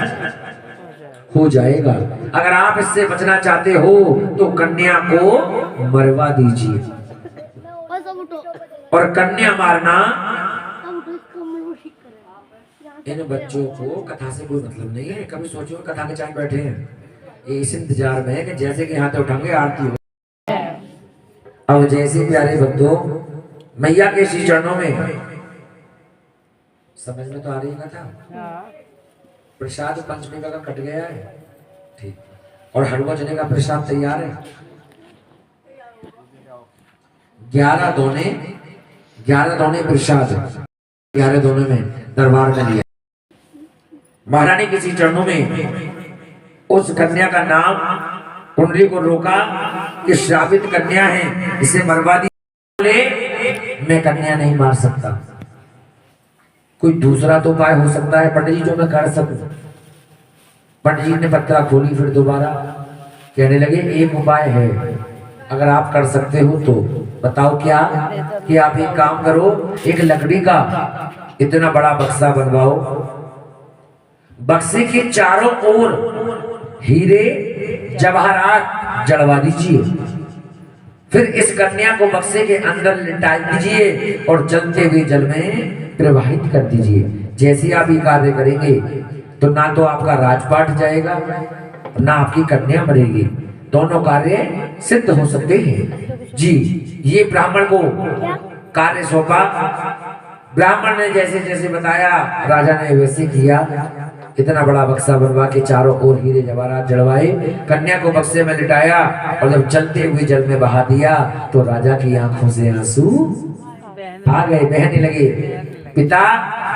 हो जाएगा। अगर आप इससे बचना चाहते हो तो कन्या को मरवा दीजिए। और कन्या मारना, इन बच्चों को कथा से कोई मतलब नहीं है। कभी सोचो कथा के चाय बैठे हैं, ये इस इंतजार में है कि जैसे कि हाथ उठाएंगे आरती हो। अब जैसे प्यारे भक्तों, मैया के श्री चरणों में, समझ में तो आ रही कथा? प्रसाद पंचमी का कट गया है, ठीक, और हलवा चने का प्रसाद तैयार है। 11 दोने प्रसाद 11 दोनों में दरबार में लिया। महारानी के श्री चरणों में उस कन्या का नाम, कुंडली को रोका कि श्रापित कन्या है, इसे मरवा दी। मैं कन्या नहीं मार सकता, कोई दूसरा तो उपाय हो सकता है पंडित जी जो मैं कर सकूं। पंडित जी ने पत्रा खोली, फिर दोबारा कहने लगे, एक उपाय है, अगर आप कर सकते हो तो बताओ क्या? कि आप एक काम करो, एक लकड़ी का इतना बड़ा बक्सा बनवाओ, बक्से के चारों ओर हीरे जवाहरात जड़वा दीजिए, फिर इस कन्या को बक्से के अंदर लिटा दीजिए और चलते हुए जल में प्रवाहित कर दीजिए। जैसे आप ये कार्य करेंगे तो ना तो आपका राजपाट जाएगा, ना आपकी कन्या मरेगी, दोनों कार्य सिद्ध हो सकते हैं। जी, ये ब्राह्मण को कार्य सौंपा। ब्राह्मण ने जैसे जैसे बताया राजा ने वैसे किया। इतना बड़ा बक्सा बनवा के चारों ओर हीरे जवाहरात जड़वाए, कन्या को बक्से में लिटाया और जब चलते हुए जल में बहा दिया तो राजा की आंखों से आंसू आ गए, बहने लगे। पिता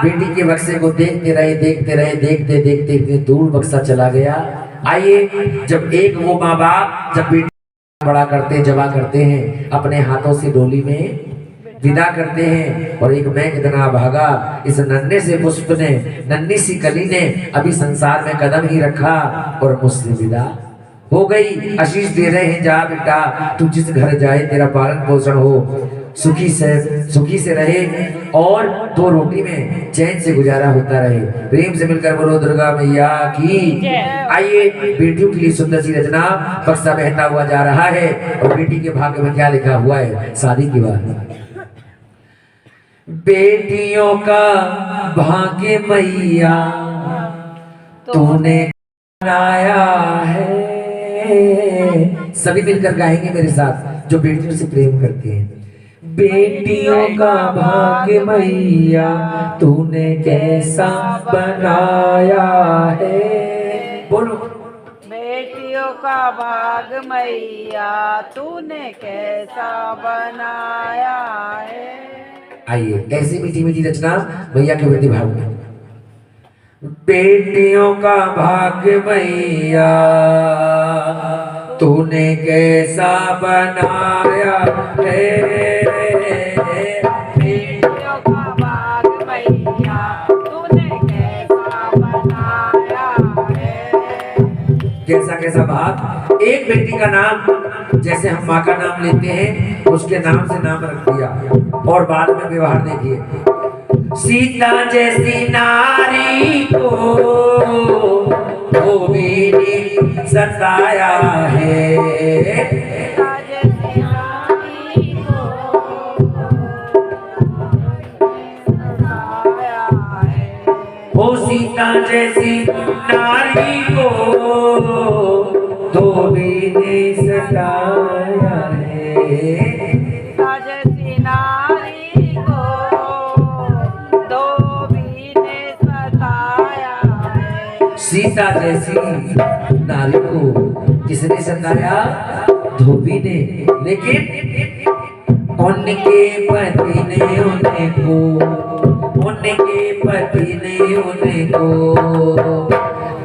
बेटी के बक्से को देखते रहे, देखते रहे, देखते देखते इतने दूर बक्सा चला गया। आइए, जब एक वो माँ बाप जब बेटी बड़ा करते जमा करते हैं, अपने हाथों से डोली में विदा करते हैं, और एक मैं कितना भागा, इस नन्हे से पुष्प ने, नन्ही सी कली ने अभी संसार में कदम ही रखा और मुझसे विदा हो गई। आशीष दे रहे हैं, जा बेटा तू जिस घर जाए तेरा पालन पोषण हो, सुखी से रहे और दो रोटी में चैन से गुजारा होता रहे। प्रेम से मिलकर बोलो दुर्गा मैया की। आइए, बेटियों के लिए सुंदर सी रचना। बक्सा बहता हुआ जा रहा है और बेटी के भाग्य में क्या लिखा हुआ है, शादी की बात। बेटियों का भाग्य मैया तूने बनाया है। सभी मिलकर गाएंगे मेरे साथ जो बेटियों से प्रेम करते हैं। बेटियों का भाग्य मैया तूने कैसा बनाया है। बोलो। बेटियों का भाग मैया तूने कैसा बनाया है। आइए, ऐसी मीठी मीठी रचना मैया के प्रति भाव में। बेटियों का भाग्य मैया तूने कैसा बनाया है। बेटियों का भाग मैया तूने कैसा बनाया है। कैसा कैसा भाग। एक बेटी का नाम जैसे हम माँ का नाम लेते हैं, उसके नाम से नाम रख दिया और बाद में व्यवहार देखिए। सीता जैसी नारी को गोविंद सताया है। ओ सीता जैसी नारी को धोबी ने सताया है। जैसी नारी को धोबी ने सताया है। सीता जैसी नारी को किसने सताया? धोबी ने। लेकिन उनके पति ने उनको, उनके पति ने उनको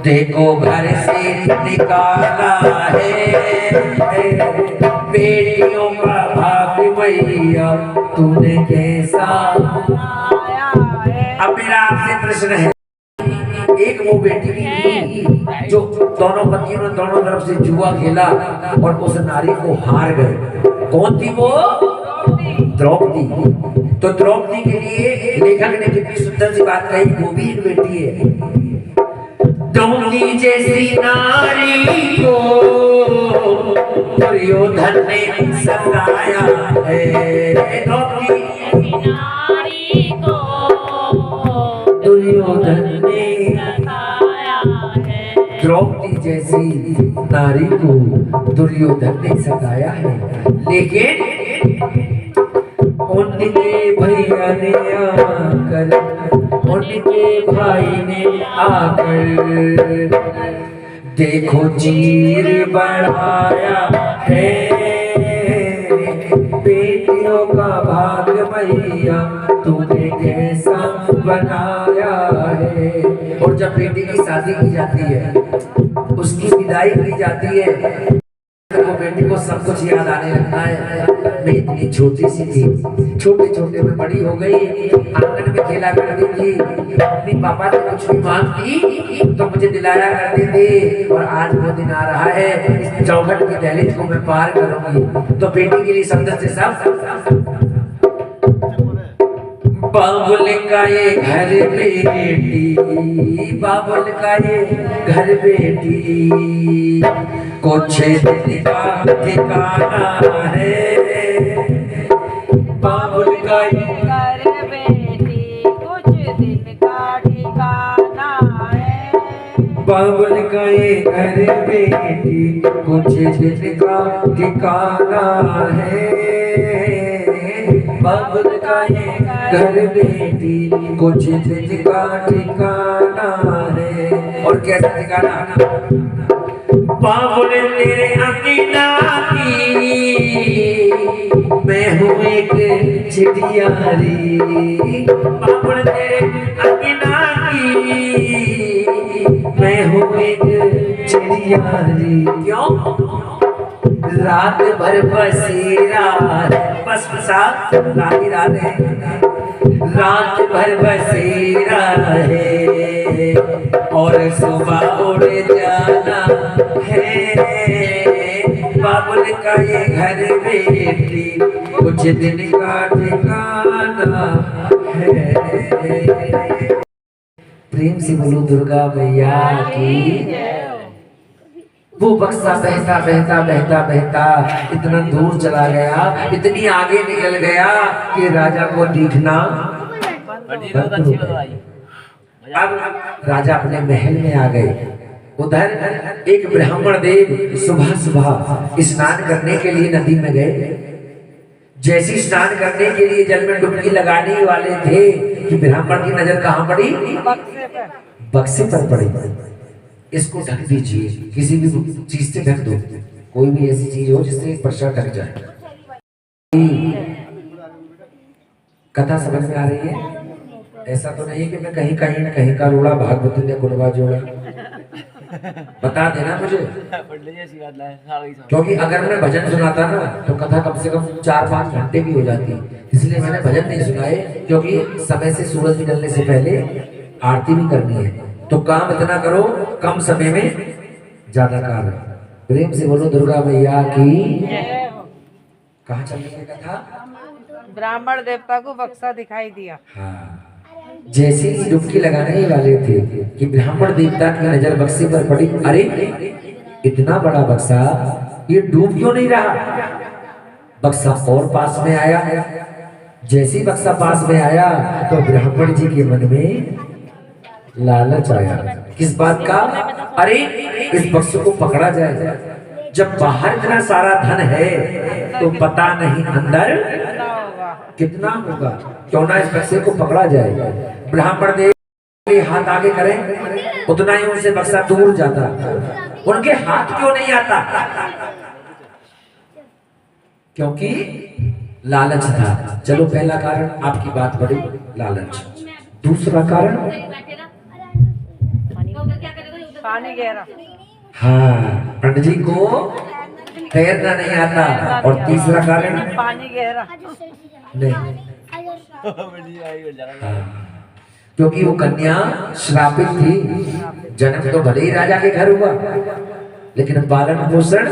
देखो घर से निकाला है। बेटियों का भाग्य मैया तूने कैसा। अब मेरा आपसे प्रश्न है, एक वो बेटी थी जो दोनों पतियों ने दोनों तरफ से जुआ खेला और उस नारी को हार गए। कौन थी वो? द्रौपदी। तो द्रौपदी के लिए लेखक ने कितनी सुंदर सी बात कही, वो भी एक बेटी है। द्रौपदी जैसी नारी को दुर्योधन ने सताया है। द्रौपदी नारी को दुर्योधन ने सताया है। द्रौपदी जैसी नारी को दुर्योधन ने सताया है। लेकिन उनके भैया ने आकर, उनके भाई ने आकर देखो चीर बढ़ाया है। बेटियों का भाग्य मैया तूने कैसा बनाया है। और जब बेटी की शादी की जाती है, उसकी विदाई की जाती है, तो बेटी को सब कुछ याद आने लगता है। मैं इतनी छोटी सी थी, छोटे छोटे में बड़ी हो गई, आंगन में खेला करती थी, अपनी पापा से कुछ भी मांगती तो मुझे दिलाया करते थे। और आज वो दिन आ रहा है, इस चौखट की दहलीज को मैं पार करूंगी। तो बेटी के लिए शब्द से सब बाबुल का ये घर बेटी, बाबुल का ये घर बेटी, कुछ दिन का ठिकाना है। बाबुल का ये घर बेटी कुछ दिन का ठिकाना है। बाबुल का ये घर बेटी कुछ दिन का ठिकाना है। और कैसा ठिकाना? बाबुल तेरे अंगना की मैं हूँ एक चिड़ियारी। बाबुल तेरे अंगना की मैं हूँ एक चिड़ियारी। क्यों? रात भर बसेरा बस बसा रात है, रात भर बसेरा है और सुबह उड़ जाना है। बाबुल का ये घर बेटी कुछ दिन का ठिकाना है। प्रेम से बोलो दुर्गा मैया की। वो बक्सा बहता बहता बहता बहता इतना दूर चला गया, इतनी आगे निकल गया कि राजा को दिखना। अब राजा अपने महल में आ गए। उधर एक ब्राह्मण देव सुबह सुबह स्नान करने के लिए नदी में गए। जैसी स्नान करने के लिए जल में डुबकी लगाने वाले थे कि ब्राह्मण की नजर कहाँ पड़ी? बक्से पर पड़ी। इसको ढक दीजिए, किसी भी चीज से ढक दो, कोई भी ऐसी चीज हो जिससे पर्चा ढक जाए। कथा समझ में आ रही है? ऐसा तो नहीं कि मैं कहीं कहीं न कहीं का रोड़ा भागवत ने गुणवा जोड़ा। बता देना मुझे, क्योंकि अगर मैं भजन सुनाता ना तो कथा कम से कम 4-5 घंटे की हो जाती। इसलिए मैंने भजन नहीं सुनाए, क्योंकि समय से सूरज निकलने से पहले आरती भी करनी है। तो काम इतना करो कम समय में ज्यादा कार्य। प्रेम से बोलो दुर्गा मैया की। कहाँ चल रही है कथा? ब्राह्मण देवता को बक्सा दिखाई दिया। हाँ, जैसे ही डुबकी लगाने वाले थे कि ब्राह्मण देवता की नजर बक्से पर पड़ी। अरे इतना बड़ा बक्सा, ये डूब क्यों नहीं रहा? बक्सा और पास में आया। जैसे ही बक्सा पास में आया तो ब्राह्मण जी के मन में लालच आया। किस बात का? अरे इस बक्से को पकड़ा जाए। जब बाहर इतना सारा धन है तो पता नहीं अंदर कितना होगा, क्यों ना इस बक्से को पकड़ा जाए। ब्राह्मण देव के हाथ आगे करें, उतना ही उनसे बक्सा दूर जाता। उनके हाथ क्यों नहीं आता? क्योंकि लालच था। चलो पहला कारण आपकी बात बड़ी, लालच। दूसरा कारण पानी गहरा। हाँ, पंडित जी को तैरना नहीं आता। और तीसरा कारण पानी गहरा नहीं, क्योंकि वो कन्या श्रापित थी। जन्म तो भले ही राजा के घर हुआ, लेकिन पालन पोषण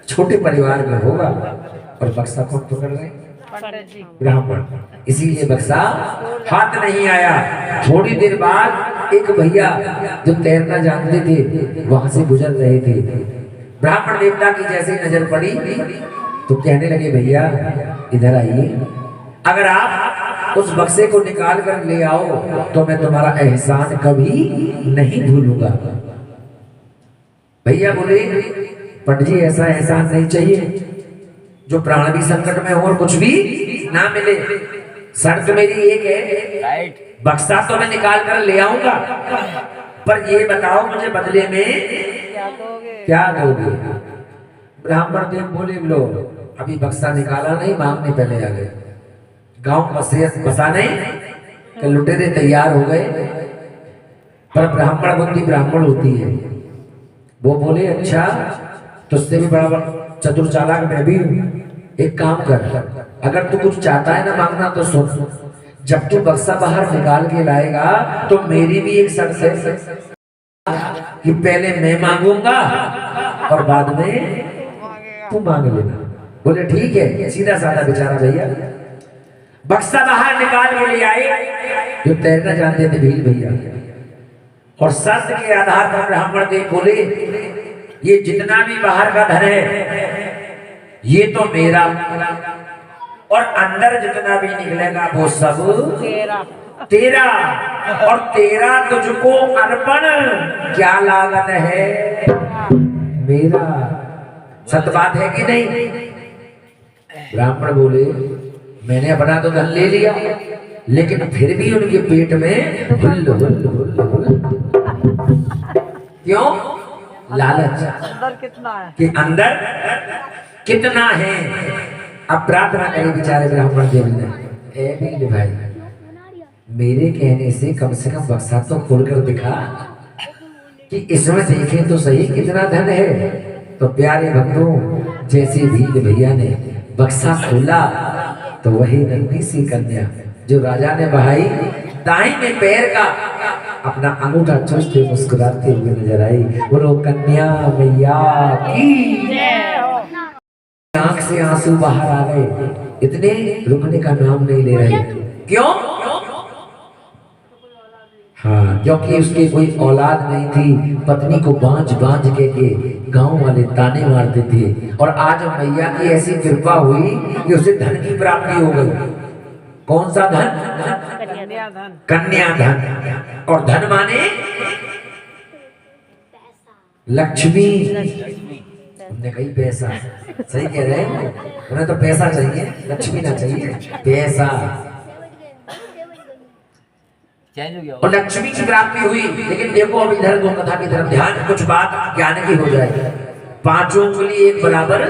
छोटे परिवार में होगा। और बक्सा कौन पकड़ रहे? ब्राह्मण। इसीलिए बक्सा हाथ नहीं आया। थोड़ी देर बाद एक भैया जो तैरना जानते थे वहां से गुजर रहे थे। ब्राह्मण देवता की जैसे नजर पड़ी तो कहने लगे, भैया इधर आइए, अगर आप उस बक्से को निकाल कर ले आओ तो मैं तुम्हारा एहसान कभी नहीं भूलूंगा। भैया बोले, पंडित जी ऐसा एहसान नहीं चाहिए जो प्राण भी संकट में हो और कुछ भी ना मिले। शर्त मेरी एक है, बक्सा तो मैं निकाल कर ले आऊंगा, पर ये बताओ मुझे बदले में क्या दोगे? ब्राह्मण देव बोले, लो अभी बक्सा निकाला नहीं, मांगने पहले आ गए। गांव बसा नहीं कि लुटेरे तैयार हो गए। पर ब्राह्मण बुद्धि ब्राह्मण होती है। वो बोले, अच्छा तुझसे भी बड़ा चतुर चालाक मैं भी हूं। एक काम कर, अगर तू कुछ चाहता है ना मांगना तो सुन, जब तू बक्सा बाहर निकाल के लाएगा तो मेरी भी एक शर्त है कि पहले मैं मांगूंगा और बाद में तू मांग लेना। बोले ठीक है, सीधा साधा बेचारा भैया। बक्सा बाहर निकाल के ले आए जो तैरना जानते थे भील भैया, और शर्त के आधार पर ब्राह्मण देव बोले, ये जितना भी बाहर का धन है ये तो मेरा, और अंदर जितना भी निकलेगा वो सब तेरा और तेरा तुझको अर्पण क्या लागत है मेरा। सत्य बात है कि नहीं। ब्राह्मण बोले मैंने अपना तो धन ले लिया, लेकिन फिर भी उनके पेट में हुल हुल हुल हुल। क्यों? लालच अंदर कितना है कि अंदर कितना है। अब प्रार्थना करी बेचारे ब्राह्मण देव ने, ए भील भाई मेरे कहने से कम बक्सा तो खोलकर दिखा कि इसमें देखें तो सही कितना धन है। तो प्यारे भक्तों जैसे भील भैया ने बक्सा खोला तो वही नन्ही सी कन्या जो राजा ने बहाई दाहिने पैर का अपना अंगूठा चूसते मुस्कुराते हुए नजर आई। बोलो कन्या मैया की। आंख से आंसू बाहर आ गए, इतने रुकने का नाम नहीं ले रहे। क्यों? हाँ, क्योंकि उसके कोई औलाद नहीं थी। पत्नी को बांझ बांझ के गांव वाले ताने मारते थे, और आज मैया की ऐसी कृपा हुई कि उसे धन की प्राप्ति हो गई। कौन सा धन? कन्याधन। कन्याधन। और धन माने लक्ष्मी। हमने कही पैसा, सही कह रहे हैं। उन्हें तो पैसा चाहिए, लक्ष्मी ना चाहिए, पैसा। चेंज हो गया। और लक्ष्मी की प्राप्ति हुई। लेकिन देखो अब इधर गो कथा की तरफ ध्यान, कुछ बात ज्ञान की हो जाए। पांचों उंगली एक बराबर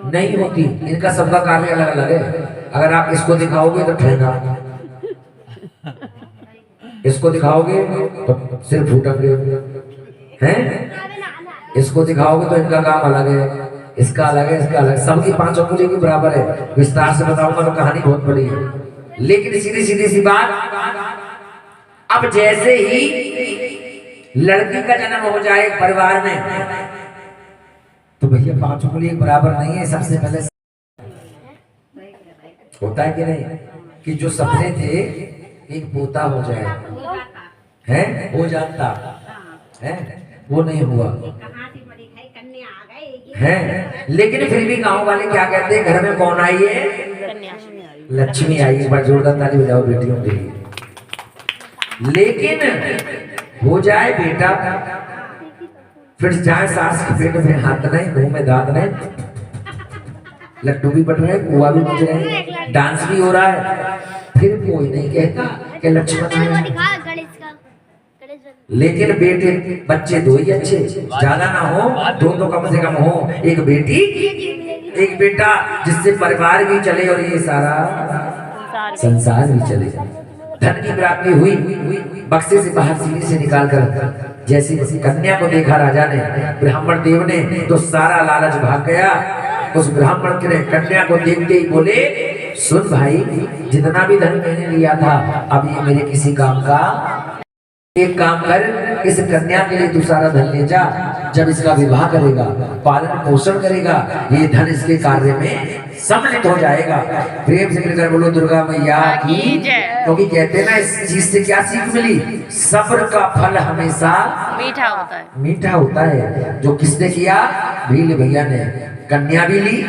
नहीं होती, इनका सबका कार्य अलग अलग है। अगर आप इसको दिखाओगे तो ठेंगा, इसको दिखाओगे तो सिर फूटेंगे, हैं? इसको दिखाओगे तो इनका काम अलग है, इसका अलग है, इसका अलग। सबकी पांचों उंगली की बराबर है। विस्तार से बताऊंगा तो कहानी बहुत बड़ी है, लेकिन सीधी सीधी सी बात। अब जैसे ही लड़की का जन्म हो जाए परिवार में, तो भैया पांचों उंगली एक बराबर नहीं है। सबसे पहले होता है कि नहीं कि जो सपने थे एक पोता हो जाए, है हो जाता है, वो नहीं हुआ है। लेकिन फिर भी गांव वाले क्या कहते हैं, घर में कौन आई है? लक्ष्मी आई। एक बार जोरदार ताली बजाओ बेटियों के लिए। लेकिन हो जाए बेटा, फिर जाए सास के पेट में हाथ नहीं, मुंह में दांत नहीं, लड्डू भी बट रहे, कुआ भी बज रहे, डांस भी हो रहा है, फिर कोई नहीं कहता कि लक्ष्मण आए। लेकिन बेटे बच्चे दो ही अच्छे, ज्यादा ना हो, दो तो कम से कम हो। एक बेटी एक बेटा, जिससे परिवार भी चले और ये सारा संसार भी चले। धन की प्राप्ति हुई। बक्से से बाहर सीढ़ी से निकालकर जैसी कन्या को देखा राजा ने, ब्राह्मण देव ने, तो सारा लालच भाग गया। उस ब्राह्मण के कन्या को देखते ही बोले, सुन भाई, जितना भी धन मैंने लिया था अब ये मेरे किसी काम का। एक काम कर, इस कन्या के लिए तू सारा धन ले जा। जब इसका विवाह करेगा, पालन पोषण करेगा, ये धन इसके कार्य में सम्मिलित हो जाएगा। प्रेम से मिलकर बोलो दुर्गा मैया की। क्योंकि कहते हैं ना, इस चीज से क्या सीख मिली? सब्र का फल हमेशा मीठा होता है। मीठा होता है। जो किसने किया? भील भैया ने। कन्या भी ली,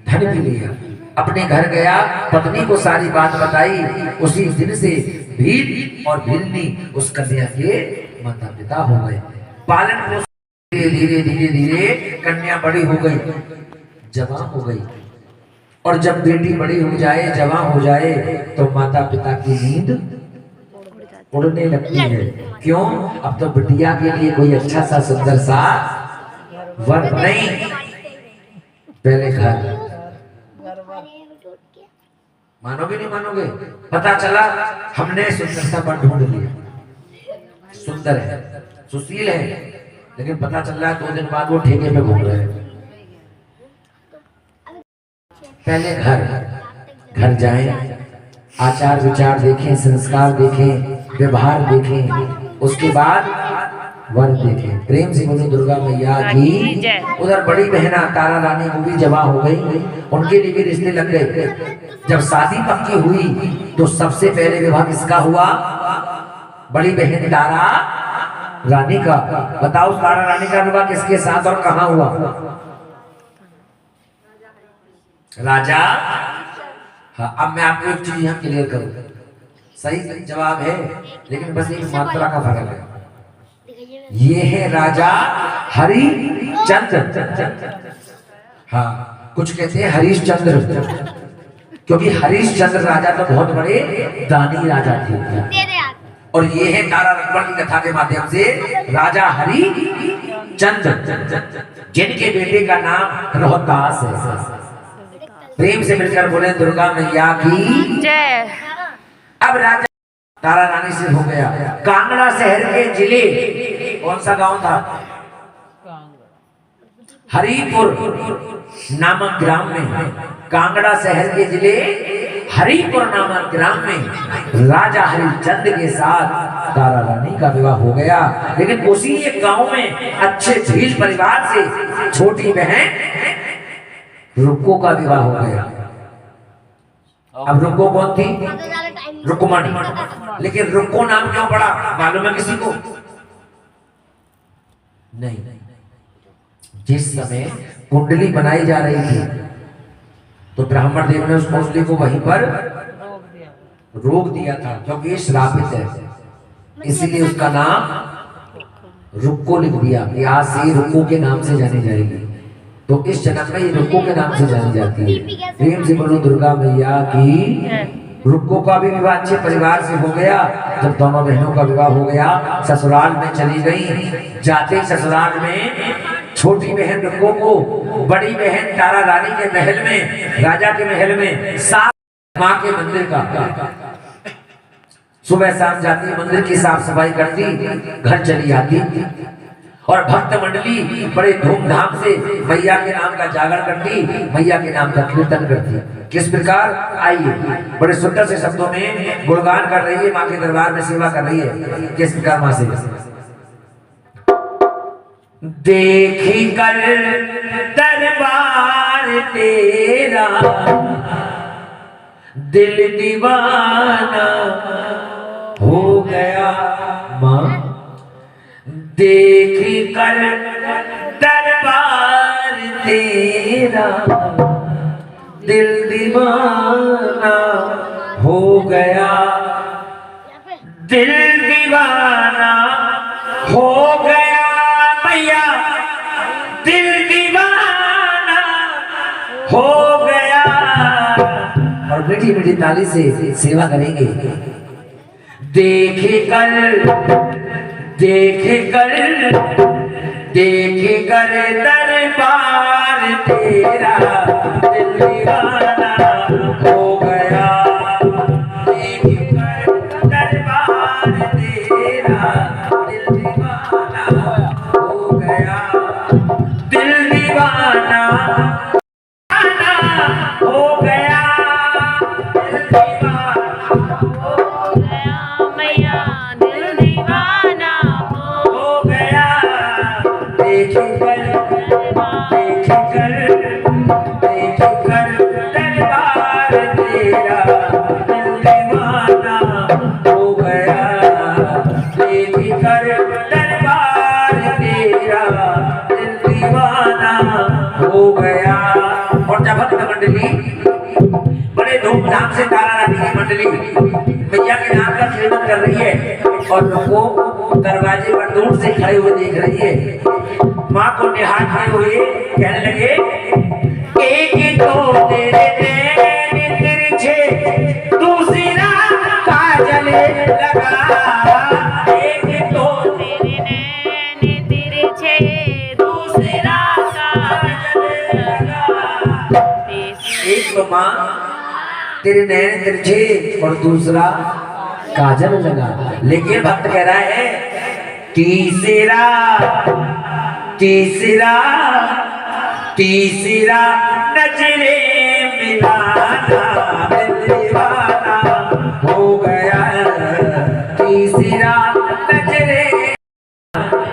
धन भी लिया, अपने घर गया, पत्नी को सारी बात बताई। उसी दिन से भील और भीलनी उस कन्या के माता पिता हो गए। पालन पोषण धीरे धीरे धीरे धीरे कन्या बड़ी हो गई, जवान हो गई। और जब बेटी बड़ी हो जाए, जवान हो जाए, तो माता पिता की नींद उड़ने लगती है। क्यों? अब तो बिटिया के लिए कोई अच्छा सा सुंदर सा वर नहीं, पहले घर। मानोगे नहीं मानोगे? पता चला हमने सुंदरता पर ढूंढ लिया, सुंदर है, सुशील है, लेकिन पता चल रहा है 2 दिन बाद वो ठेके पे घूम रहे हैं। पहले घर जाएं, आचार विचार देखें, संस्कार देखें, व्यवहार देखें, उसके बाद वर देखें। प्रेम से बोलो दुर्गा मैया की। उधर बड़ी बहना तारा रानी वो भी जवान हो गई, उनके लिए भी रिश्ते लग गए। जब शादी पक्की हुई तो सबसे पहले विवाह किसका हुआ? बड़ी बहन तारा रानी का। बताओ तारा रानी का विवाह किसके साथ और कहां हुआ? राजा। हाँ, अब मैं आपको एक चीज यहाँ क्लियर करूं। सही जवाब है, लेकिन बस एक मात्रा का फर्क है। दिखाइए ये है राजा हरिश्चंद्र। हाँ, कुछ कहते हैं हरिश्चंद्र, क्योंकि हरिश्चंद्र राजा तो बहुत बड़े दानी राजा थे। दे दे यार। और ये है तारा रकबर की कथा के माध्यम से राजा हरिश्चंद्र, जिनके बेटे का नाम रोहतास है। प्रेम से मिलकर बोले दुर्गा मैया की जय। अब राजा तारा रानी से हो गया। कांगड़ा शहर के जिले, कौन सा गांव था? हरिपुर नामक ग्राम में, कांगड़ा शहर के जिले हरिपुर नामक ग्राम में राजा हरिश्चंद्र के साथ तारा रानी का विवाह हो गया। लेकिन उसी एक गांव में अच्छे झील परिवार से छोटी बहन रुक्को का विवाह हो गया। अब रुक्को कौन थी? रुक्मणी। लेकिन रुक्को नाम क्यों पड़ा, मालूम है किसी को? नहीं। जिस समय कुंडली बनाई जा रही थी तो ब्राह्मण देव ने उस कुंडली को वहीं पर रोक दिया था, क्योंकि ये श्रापित है, इसीलिए उसका नाम रुक्को लिख दिया कि आज से रुक्को के नाम से जानी जाएगी। तो इस जन्म में ये रुक्को के नाम से जानी जाती है। प्रेम से बोलो दुर्गा मैया की। रुक्को का भी विवाह अच्छे परिवार से हो गया। जब दोनों बहनों का विवाह हो गया, ससुराल में चली गई। जाते ससुराल में छोटी बहन रुक्को को बड़ी बहन तारा रानी के महल में, राजा के महल में, साफ माँ के मंदिर का सुबह शाम जाती, मंदिर की साफ सफाई करती, घर चली आती और भक्त मंडली बड़े धूमधाम से मैया के नाम का जागरण करती, मैया के नाम का कीर्तन करती। किस प्रकार? आइए बड़े सुंदर से शब्दों में गुणगान कर रही है, माँ के दरबार में सेवा कर रही है। किस प्रकार माँ से? देखी कर दरबार तेरा दिल दीवाना हो गया माँ। देखी कर दरबार तेरा दिल दीवाना हो गया, दिल दीवाना हो गया मैया, दिल दीवाना हो गया। और मीठी मीठी ताली से सेवा करेंगे। देखे कर दरबार तेरा दिल दीवाना हो गया। देखे कर दरबार तेरा दिल दीवाना हो गया, दिल दीवाना हो गया, दिल दीवाना हो गया मैया, दिल दीवाना हो गया। देखे कर दरबार तेरा दिल दीवाना हो गया, देखे कर दरबार तेरा दिल दीवाना हो गया। और जब भक्त मंडली बड़े धूमधाम से तारा रानी की मंडली मैया के नाम का कीर्तन कर रही है और लोगों दरवाजे पर दूर से खड़े हुए देख रही है, माँ को निहारते हुए कहने लगे, एक तो तेरे नैन तिरछे दूसरा काजल लगा, एक तो तेरे नैन तिरछे दूसरा काजल लगा। एक तो माँ तेरे नैन तिरछे और दूसरा काजल लगा। लेकिन भक्त कह रहा है तीसरा तीसरा तीसरा नजरे मिलाना दिल दीवाना हो गया, तीसरा नजरे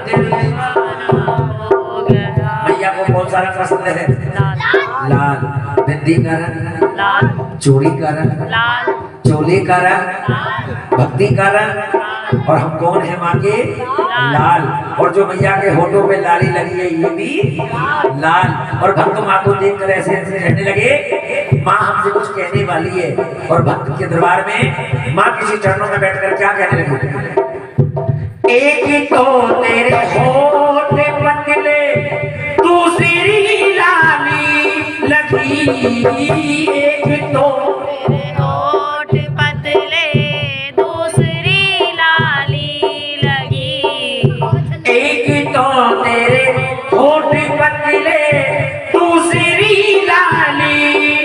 दिल दीवाना हो गया। मैया को बहुत सारा पसंद है, लाल बिंदी का रंग, लाल चूड़ी का रंग, लाल चोले का रंग, भक्ति का रंग, और हम कौन है माँ के? लाल। और जो मैया के होठों पे लाली लगी है ये भी लाल। और भक्त माँ को देखकर ऐसे ऐसे कहने लगे, माँ हमसे कुछ कहने वाली है। और भक्त के दरबार में माँ किसी चरणों में बैठकर क्या कहने लगी? एक तो तेरे होठ पतले, दूसरी लाली लगी। एक तो तेरे होठ पतले, दूसरी लाली लगी। एक तो तेरे होठ पतले, दूसरी लाली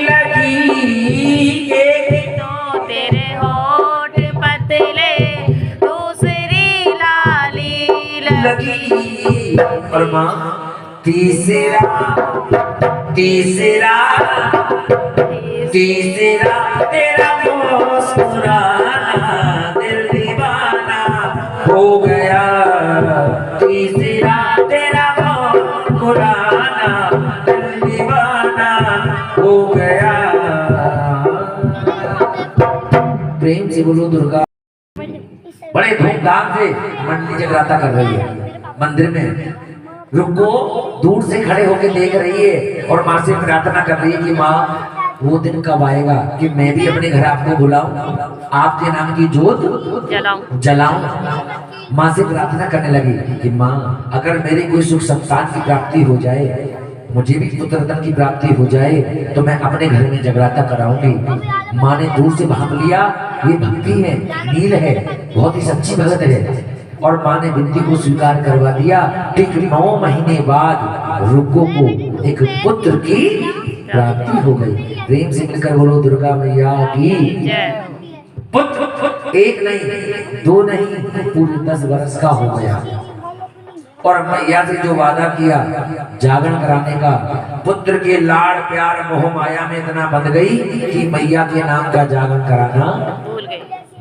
लगी। एक तो तेरे होठ पतले, दूसरी लाली लगी। और माँ तीसरा तीसरा तीसरा तेरा मुस्कुराना दिल दीवाना हो गया। तीसरा तेरा मुस्कुराना दिल दीवाना हो गया। प्रेम से बोलो दुर्गा। बड़े धूमधाम से मंडली जगराता कर रही है मंदिर में। रुको दूर से खड़े होकर देख रही है और माँ से प्रार्थना कर रही है कि माँ वो दिन कब आएगा कि मैं भी अपने घर आपको बुलाऊं, आपके नाम की जोत जलाऊं। माँ से प्रार्थना करने लगी कि माँ अगर मेरी कोई सुख संतान की प्राप्ति हो जाए, मुझे भी पुत्ररत्न की प्राप्ति हो जाए, तो मैं अपने घर में जगराता कराऊंगी। माँ ने दूर से भाप लिया, ये भक्ति है, नील है, बहुत ही सच्ची भगत है। और माँ ने विनती को स्वीकार करवा दिया। ठीक 9 महीने बाद रुको को एक पुत्र की प्राप्ति हो गई। प्रेम से मिलकर बोलो दुर्गा मैया की। पुत्र एक नहीं, 2 नहीं, पूरे 10 वर्ष का हो गया। और मैया से जो वादा किया जागरण कराने का, पुत्र के लाड़ प्यार मोह माया में इतना बंध गई कि मैया के नाम का जागरण कराना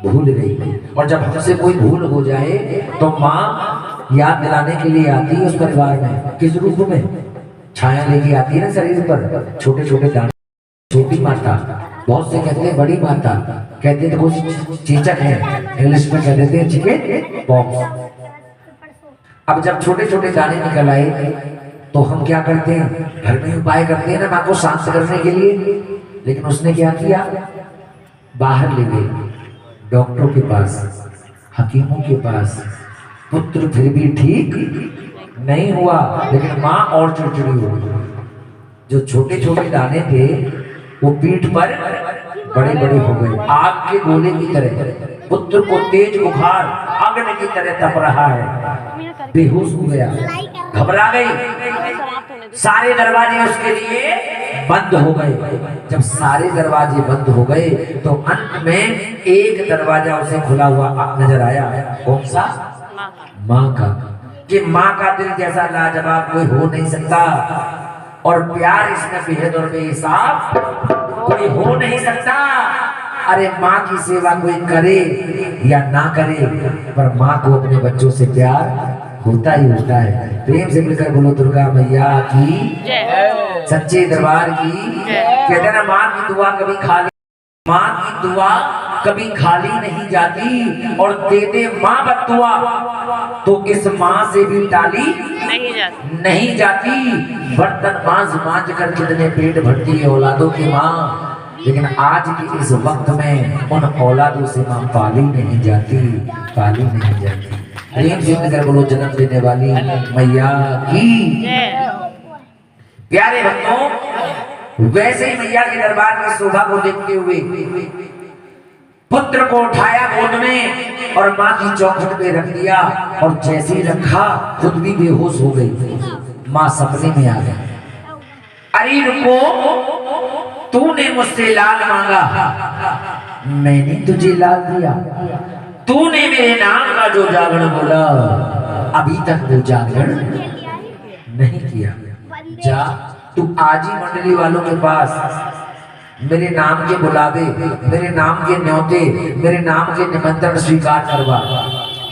भूल गई। और जब हमसे कोई भूल हो जाए तो माँ याद दिलाने के लिए आती है उस परिवार में। किस रूप में? छाया लेके आती है ना शरीर पर, छोटे छोटे दाने। छोटी माता, बहुत से कहते हैं बड़ी माता, कहते हैं तो कुछ चेचक है, इंग्लिश में कह देते हैं चिकन पॉक्स। अब जब छोटे छोटे दाने निकल आए तो हम क्या करते हैं? घर में उपाय करते हैं ना माँ को शांत करने के लिए। लेकिन उसने क्या किया? बाहर ले गए डॉक्टरों के पास, हकीमों के पास। पुत्र फिर भी ठीक नहीं हुआ, लेकिन माँ और चिड़चिड़ी हो गई। जो छोटे छोटे दाने थे वो पीठ पर बड़े बड़े हो गए, आग के गोले की तरह। पुत्र को तेज बुखार अग्नि की तरह तप रहा है, बेहोश हो गया, घबरा गई। सारे दरवाजे उसके लिए बंद हो गए। जब सारे दरवाजे बंद हो गए तो अंत में एक दरवाजा उसे खुला हुआ नजर आया। कौन सा? माँ का। कि माँ का दिल जैसा लाजवाब कोई हो नहीं सकता, और प्यार इसमें बेहद और बेहिसाब कोई हो नहीं सकता। अरे माँ की सेवा कोई करे या ना करे, पर माँ को अपने बच्चों से प्यार होता ही होता है। प्रेम से मिलकर बोलो दुर्गा मैया की, सच्चे दरबार की। कहते ना माँ की दुआ कभी खाली, माँ की दुआ कभी खाली नहीं जाती। और दे दे माँ बदुआ तो इस माँ से भी टाली नहीं जाती। बर्तन मांझ मांझ कर कितने पेट भरती है औलादों की माँ, लेकिन आज के इस वक्त में उन औलादों से माँ पाली नहीं जाती, पाली नहीं जाती। प्रेम से मिलकर बोलो जन्म देने वाली मैया की। प्यारे भक्तों, वैसे ही मैया के दरबार में शोभा को देखते हुए पुत्र को उठाया गोद में और माँ की चौखट पे रख दिया। और जैसे ही रखा खुद भी बेहोश हो गई। माँ सपने में आ गई। अरे रुको, तूने मुझसे लाल मांगा, मैंने तुझे लाल दिया। तूने मेरे नाम का जो जागरण बोला, अभी तक वो जागरण नहीं किया। जा तू आज ही मंडली वालों के पास मेरे नाम के बुलावे, मेरे नाम के न्योते, मेरे नाम के निमंत्रण स्वीकार करवा।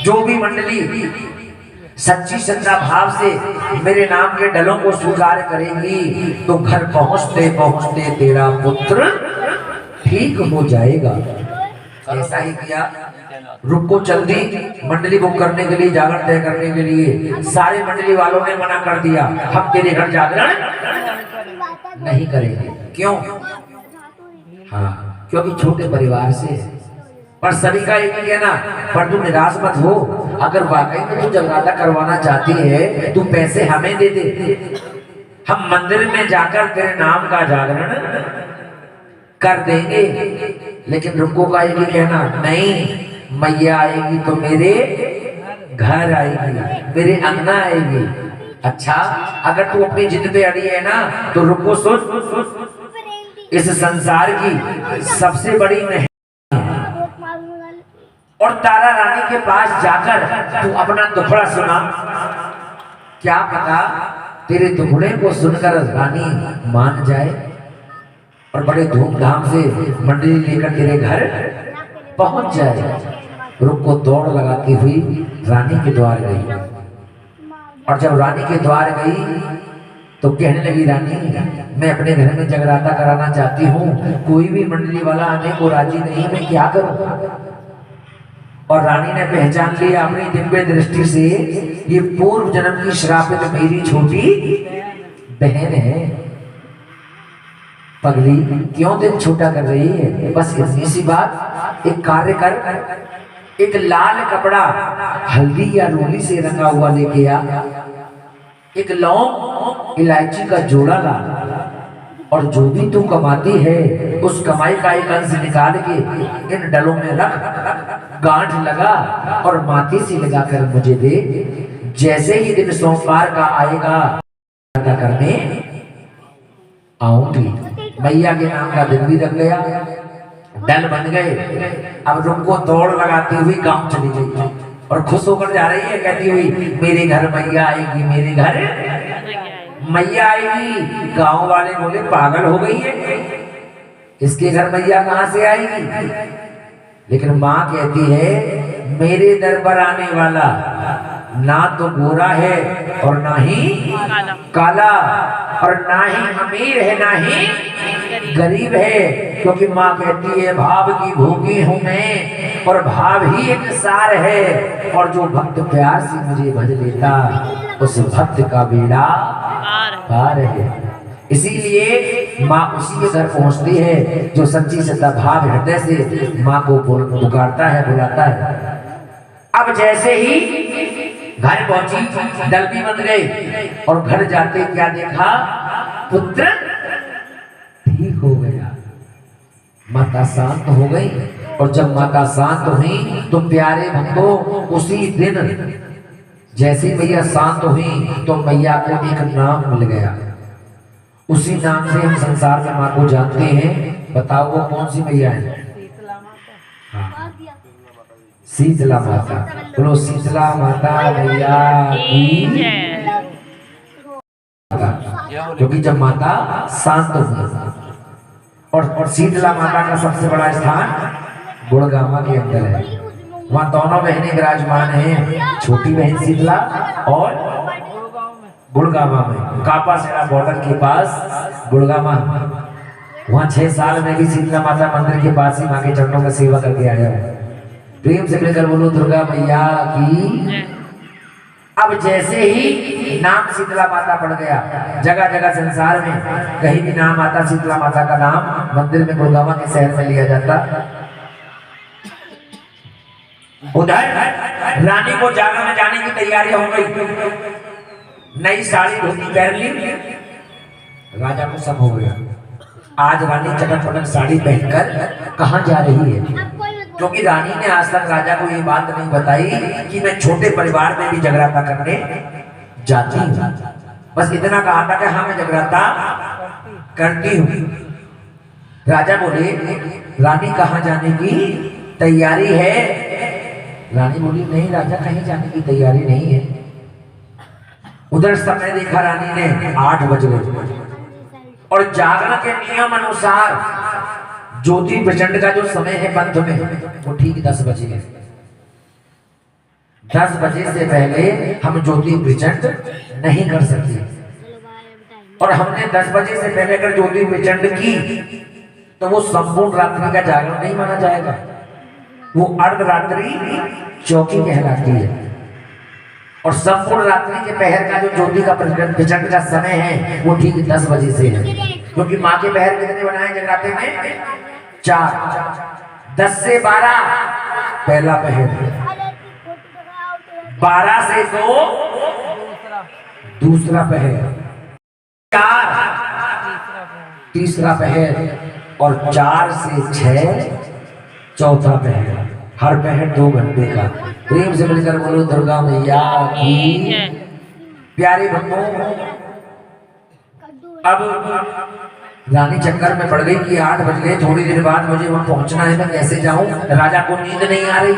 जो भी मंडली सच्ची श्रद्धा भाव से मेरे नाम के डलों को स्वीकार करेगी तो घर पहुंचते पहुंचते तेरा पुत्र ठीक हो जाएगा। ऐसा ही किया। रुको चल दी मंडली बुक करने के लिए, जागरण तय करने के लिए। सारे मंडली वालों ने मना कर दिया, हम तेरे घर जागरण नहीं करेंगे। क्यों? हाँ, क्योंकि छोटे परिवार से है। पर सभी का एक ही कहना, पर तू निराश मत हो। अगर वाकई में तू जगराता करवाना चाहती है, तू पैसे हमें दे दे, हम मंदिर में जाकर तेरे नाम का जागरण कर देंगे। लेकिन रुको का एक ही कहना, नहीं, मैया आएगी तो मेरे घर आएगी, मेरे अंगना आएगी। अच्छा, अगर तू अपनी जिद पे अड़ी है ना, तो रुको सुन, इस संसार की सबसे बड़ी मेहनत और तारा रानी के पास जाकर तू अपना दुखड़ा सुना। क्या पता तेरे दुखड़े को सुनकर रानी मान जाए और बड़े धूमधाम से मंडली लेकर तेरे घर पहुंच जाए। रुक को दौड़ लगाती हुई रानी के द्वार गई, और जब रानी के द्वार गई तो कहने लगी, रानी, मैं अपने घर में जगराता कराना चाहती हूँ, कोई भी मंडली वाला आने को राजी नहीं, मैं क्या करूँ। और रानी ने पहचान लिया अपनी दिव्य दृष्टि से, ये पूर्व जन्म की श्रापित मेरी छोटी बहन है। पगली, क्यों दिल छोटा कर रही है? बस इतनी सी बात, एक कार्य कर, एक लाल कपड़ा हल्दी या रोली से रंगा हुआ लेके आ, एक लौंग इलायची का जोड़ा ला, और जो भी तू कमाती है उस कमाई का एक अंश निकाल के इन डलों में रख, गांठ लगा और माटी से लगाकर मुझे दे। जैसे ही दिन सोमवार का आएगा करने आऊंगी। मैया के नाम का दिन भी रख गया, डल बन गए। अब रुको दौड़ लगाती हुई गांव चली गई और खुश होकर जा रही है, कहती हुई, मेरे घर मैया आएगी, मेरे घर मैया आएगी। गांव वाले बोले, पागल हो गई है, इसके घर मैया कहां से आएगी? लेकिन माँ कहती है, मेरे दर पर आने वाला ना तो गोरा है और ना ही काला, और ना ही अमीर है ना ही गरीब है, क्योंकि माँ कहती है, भाव की भूखी हूं मैं और भाव ही एक सार है, और जो भक्त प्यार से मुझे भज लेता उस भक्त का बेड़ा पार है। इसीलिए माँ उसी के घर पहुंचती है जो सच्ची सच्चा भाव हृदय से माँ को पुकारता है, बुलाता है। अब जैसे ही घर पहुंची, दल भी बन गए, और घर जाते क्या देखा, पुत्र ठीक हो गया, माता शांत हो गई। और जब माता शांत हुई तो प्यारे भक्तों, उसी दिन जैसे मैया शांत हुई तो मैया को एक नाम मिल गया। उसी नाम से हम संसार में माँ को जानते हैं। बताओ वो कौन सी मैया है? शीतला माता। बोलो शीतला माता मैया की जय। क्योंकि जब माता शांत हुई, और शीतला माता का सबसे बड़ा स्थान गुड़गामा के अंदर है। वहाँ दोनों बहनें विराजमान हैं, छोटी बहन शीतला और गुड़गामा में, कापासेरा बॉर्डर के पास गुड़गामा। वहाँ 6 साल में भी शीतला माता मंदिर के पास ही माँ के चरणों में सेवा करके आया है। प्रेम से मिलकर बोलो दुर्गा मैया की। अब जैसे ही नाम शीतला माता पड़ गया, जगह जगह संसार में कहीं भी नाम आता, शीतला माता का नाम मंदिर में गुड़गामा के शहर में लिया जाता। उधर रानी को जागरण में जाने की तैयारी हो गई, नई साड़ी धोती पहन ली, राजा को सब हो गया। आज रानी चटक पटक साड़ी पहनकर कहाँ जा रही है? क्योंकि रानी ने आज तक राजा को ये बात नहीं बताई कि मैं छोटे परिवार में भी जगराता करने जाती हूँ। बस इतना कहा था कि हाँ मैं जगराता करती हूँ। राजा बोले, रानी कहाँ जाने की तैयारी है? रानी बोली, नहीं राजा, कहीं जाने की तैयारी नहीं है। उधर समय देखा रानी ने 8 बज गए, और जागरण के नियम अनुसार ज्योति प्रचंड का जो समय है पंथ में, वो ठीक 10 बजे है। 10 बजे से पहले हम ज्योति प्रचंड नहीं कर सकते, और हमने 10 बजे से पहले अगर ज्योति प्रचंड की तो वो संपूर्ण रात्रि का जागरण नहीं माना जाएगा, वो अर्धरात्रि चौकी कहलाती है। और संपूर्ण रात्रि के पहर का जो ज्योति का प्रचंड का समय है वो ठीक 10 बजे से है। क्योंकि माँ के पहर कितने बनाए जगराते में? 4, 10 से 12 पहला पहर, 12 से 2 दूसरा पहर, 4 तीसरा पहर और 4 से 6 चौथा पहर। हर पहर 2 घंटे का। प्रेम से मिलकर बोलो दुर्गा मैया की। प्यारे बंधुओं, अब रानी चक्कर में पड़ गई कि 8 बज गए, थोड़ी देर बाद मुझे वहां पहुंचना है, मैं कैसे जाऊं? राजा को नींद नहीं आ रही।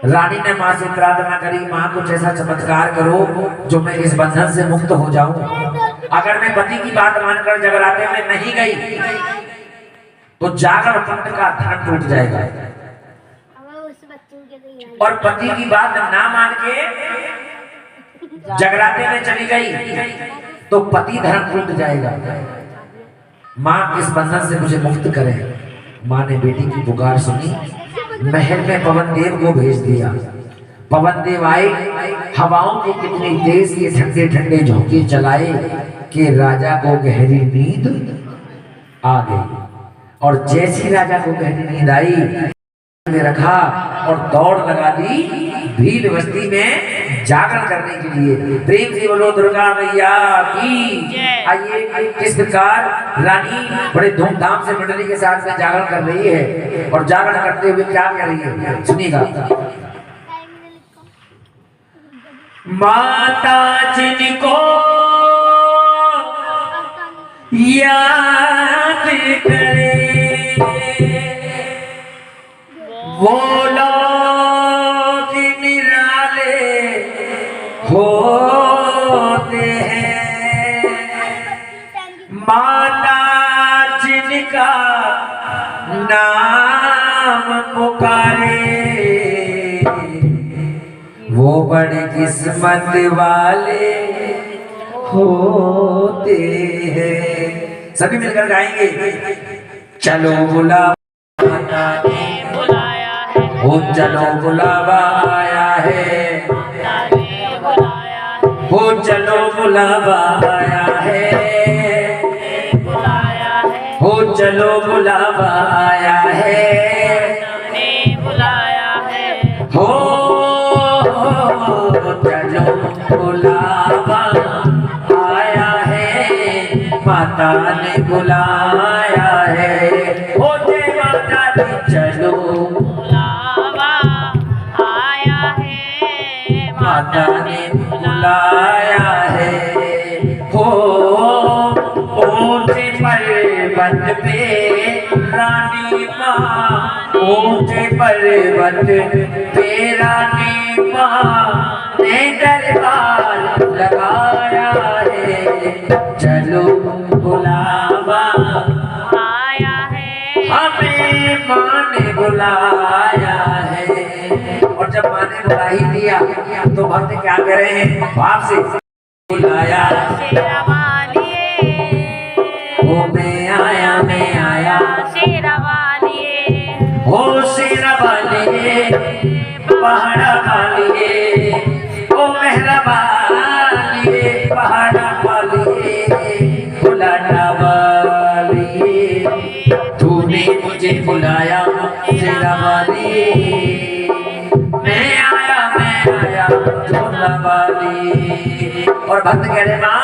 रानी ने माँ से प्रार्थना करी, माँ कुछ ऐसा चमत्कार करो जो मैं इस बंधन से मुक्त हो जाऊं। अगर मैं पति की बात मानकर जगराते में नहीं गई तो जागर पंथ का धन टूट जाएगा, और पति की बात ना मान के जगराते में चली गई तो पति धर्म टूट जाएगा। माँ इस बंधन से मुझे मुक्त करे। माँ ने बेटी की पुकार सुनी, महल में पवन देव को भेज दिया। पवन देव आए, हवाओं की कितनी तेज के ठंडे ठंडे झोंके चलाए कि राजा को गहरी नींद आ गई। और जैसी राजा को गहरी नींद आई में रखा और दौड़ लगा दी भील बस्ती में जागरण करने के लिए। प्रेम से बोलो दुर्गा मैया की। आइए, किस प्रकार रानी बड़े धूमधाम से मंडली के साथ में जागरण कर रही है, और जागरण करते हुए क्या कर रही है सुनिएगा। माता जिनको याद करे वो लोग निराले होते हैं। माता जिनका नाम पुकारे वो बड़ी किस्मत वाले होते हैं। सभी मिलकर गाएंगे। चलो बुला माता ने बुलाया है, हो चलो बुलावा आया है, हो चलो बुलावा आया है, हो चलो बुलावा आया है, हो चलो बुलावा आया है, माता ने बुलाया है। हो जय माता दी, चलो बुलावा आया है, माता ने बुलाया है। हो ऊंचे पर्वत पे रानी माँ, ऊंचे पर्वत पे रानी माँ ने दरबार लगाया है। चलो बुलावा आया है, हमें माँ ने बुलाया है। और जब माँ ने बुला ही दिया तो भक्त क्या कर रहे हैं? भाव से बुलाया शेरा वालिए, ओ मैं आया शेरा वालिए, हो शेरा वालिए, पहाड़ा वालिए, ओ मेहरा वालिए, पहाड़ा वालिए, बुलाना वालिए, तूने मुझे बुलाया शेरा वालिए, मैं आया झोला वाली। और भक्त कह रहे माँ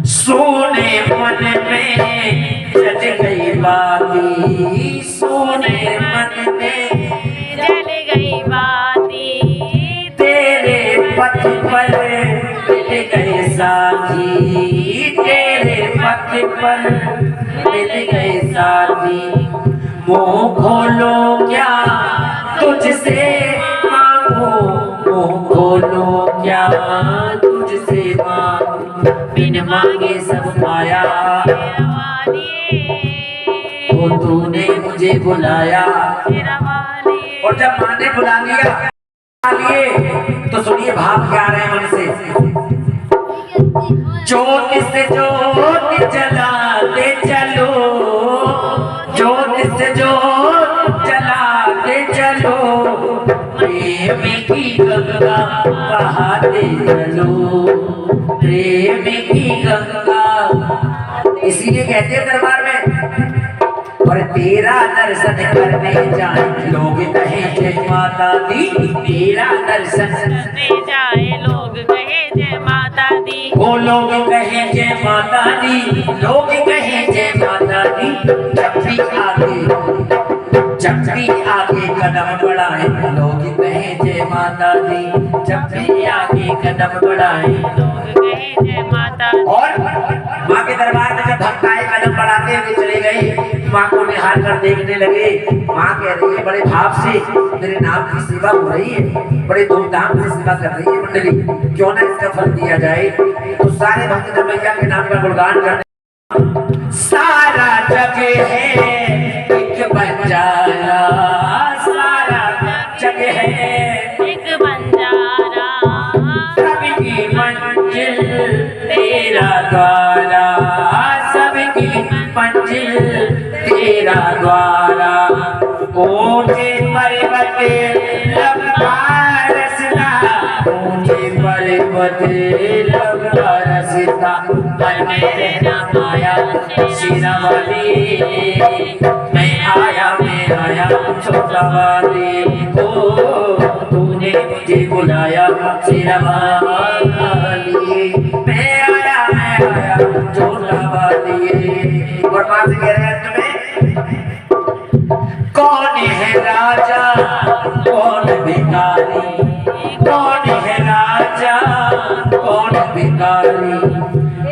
सोने मन में जल गई बाती, सोने मन में जल गई बाती, तेरे पथ पर मिल गए साथी, तेरे पथ पर मिल गए साथी। मुँह खोलो क्या तुझसे मांगो, मुँह खोलो क्या तुझसे मांगो, बिन मांगे सब पाया वो तूने मुझे बुलाया। और जब माँ ने बुला लिया तो सुनिए भाव क्या आ रहे हैं मन से। ज्योत से ज्योत जलाते चलो, ज्योत से ज्योत जलाते चलो, प्रेम की गंगा बहाते चलो, प्रेम की गंगा इसीलिए कहते हैं दरबार में, पर तेरा दर्शन करने जाए लोग कहे जय माता दी, तेरा दर्शन करने जाए लोग कहे जय माता दी, वो लोग कहे जय माता दी, लोग कहे जय माता दी। जब भी आगे कदम बढ़ाए लोग कहे जय माता दी, जब भी आगे कदम बढ़ाए लोग कहे जय माता दी। और माँ के दरबार में जब भक्त आए कदम बढ़ाते हुए चले गए, माँ को निहार कर देखने लगे। माँ कह रही है बड़े भाव से मेरे नाम की सेवा हो रही है, बड़े धूमधाम से सेवा कर रही है मंडली, क्यों ना इसका फल दिया जाए। तो सारे भक्त जब मैया के नाम का गुणगान करने, सारा जग है एक बंजारा, सारा जग है एक बंजारा, सबकी मंजिल तेरा द्वारा, सबकी मंजिल तेरा द्वारा। ऊंचे पर्वत लंबा रास्ता, ऊंचे पर्वत लंबा रास्ता, पर मेरे नाम आया शेरावाली, मैं आया छोटा वाली। ओ तूने मुझे बुलाया शेरावाली, मैं आया छोटा वाली। और माँ से कह रहे हैं तुम्हें, कौन है राजा कौन भिखारी, कौन है राजा कौन भिखारी,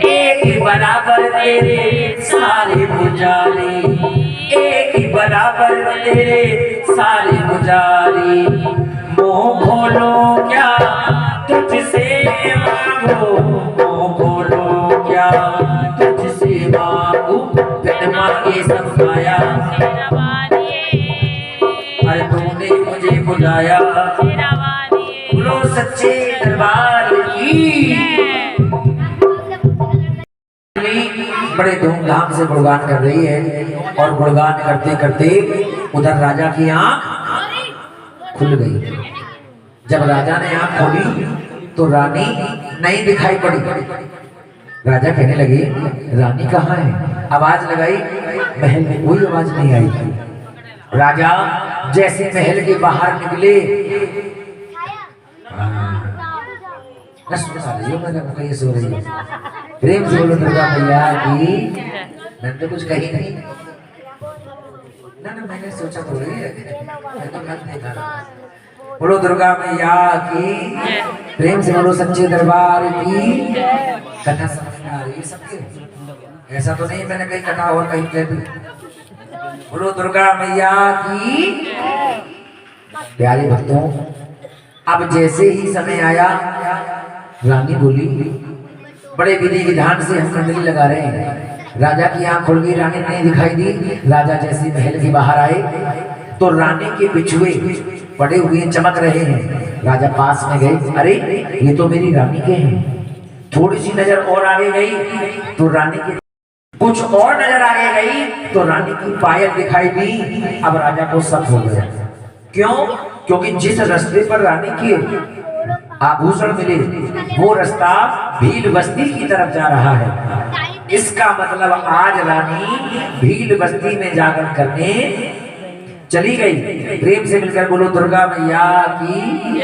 एक ही बराबर तेरे सारे पुजारी, एक ही बराबर तेरे सारे पुजारी। मुँह खोलो क्या तुझसे मांगो, मुँह खोलो क्या तुझसे मांगो, फिर मांगे सब पाया, अरे तूने मुझे बुलाया। बोलो सच्चे दरबार की। बड़े धूमधाम से गुणगान कर रही है, और गुणगान करते करते उधर राजा की आंख खुल गई। जब राजा ने आंख खोली तो रानी नहीं दिखाई पड़ी। राजा कहने लगे रानी कहाँ है, आवाज लगाई, महल में कोई आवाज नहीं आई। राजा जैसे महल के बाहर निकले, सो रही है, प्रेम से बोलो दुर्गा मैया की। मैंने तो कुछ कही नहीं ना, मैंने सोचा तो रही है, मैं तो कल देखा। बोलो दुर्गा मैया की, प्रेम से बोलो सच्चे दरबार की। कथा समझ में आ रही है सबके, ऐसा तो नहीं मैंने कहीं कथा और कहीं कह दी। बोलो दुर्गा मैया की। प्यारे भक्तों, अब जैसे ही समय आया, रानी बोली, बड़े विधि विधान से हम कुंडली लगा रहे हैं। राजा की आंख खुल गई, रानी नहीं दिखाई दी। राजा जैसे महल के बाहर आए तो रानी के बिछुए पड़े हुए चमक रहे हैं। राजा पास में गए, अरे ये तो मेरी रानी के हैं। थोड़ी सी नजर और आगे गई तो रानी के, कुछ और नजर आगे गई तो रानी की पायल दिखाई दी। अब राजा को शक हो गया, क्यों? क्योंकि जिस रास्ते पर रानी के आभूषण मिले वो रास्ता भील बस्ती की तरफ जा रहा है। इसका मतलब आज रानी भील बस्ती में जाकर करने चली गई। प्रेम से मिलकर बोलो दुर्गा मैया की।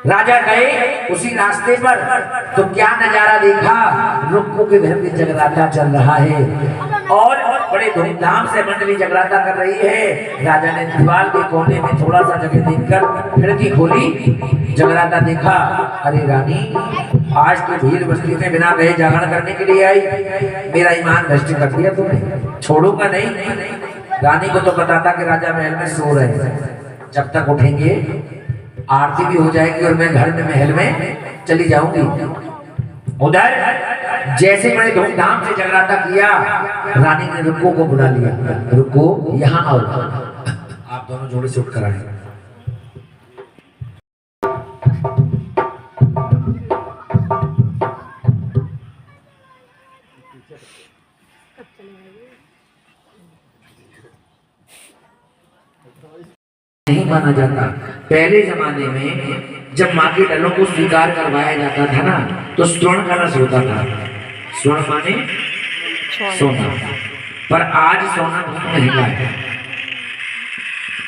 राजा गए उसी रास्ते पर तो क्या नजारा देखा, रुक्कों के घर में जगराता चल रहा है और बड़े धूमधाम से मंडली जगराता कर रही है। राजा ने दीवार के कोने में थोड़ा सा जगह देखकर खिड़की खोली, जगराता देखा। अरे रानी, आज तो भीड़ बस्ती में बिना गए जागरण करने के लिए आई, मेरा ईमान भ्रष्ट कर दिया तुमने, छोड़ूंगा नहीं। रानी को तो पता था कि राजा महल में सो रहे हैं, जब तक उठेंगे आरती भी हो जाएगी और मैं घर में महल में चली जाऊंगी। उधर जैसे बड़े धूमधाम से जगराता किया, रानी ने रुक्को को बुला लिया, रुक्को यहाँ आओ, आप दोनों जोड़े से उठ कर आए। नहीं माना जाता। पहले जमाने में जब माँ के डलों को स्वीकार करवाया जाता था ना, तो स्वर्ण कलश होता था। स्वर्ण माने सोना, पर आज सोना बहुत महंगा है।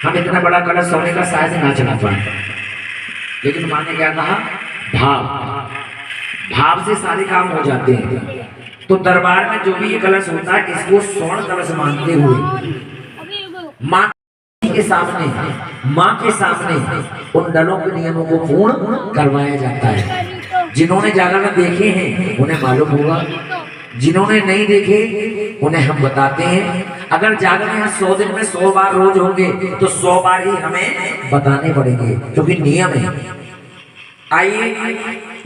हम इतना बड़ा कलश सोने का शायद ना चढ़ा पाए, लेकिन माँ ने क्या कहा, भाव से सारे काम हो जाते हैं। तो दरबार में जो भी ये कलश होता है, इसको स्वर्ण कलश मानते हुए माँ के सामने उन डलों के नियमों को पूर्ण करवाया जाता है। जिन्होंने जागरण देखे हैं उन्हें मालूम होगा, जिन्होंने नहीं देखे उन्हें हम बताते हैं। अगर जागरण यहाँ 100 दिन में 100 बार रोज होंगे तो 100 बार ही हमें बताने पड़ेंगे, क्योंकि नियम है। आइए,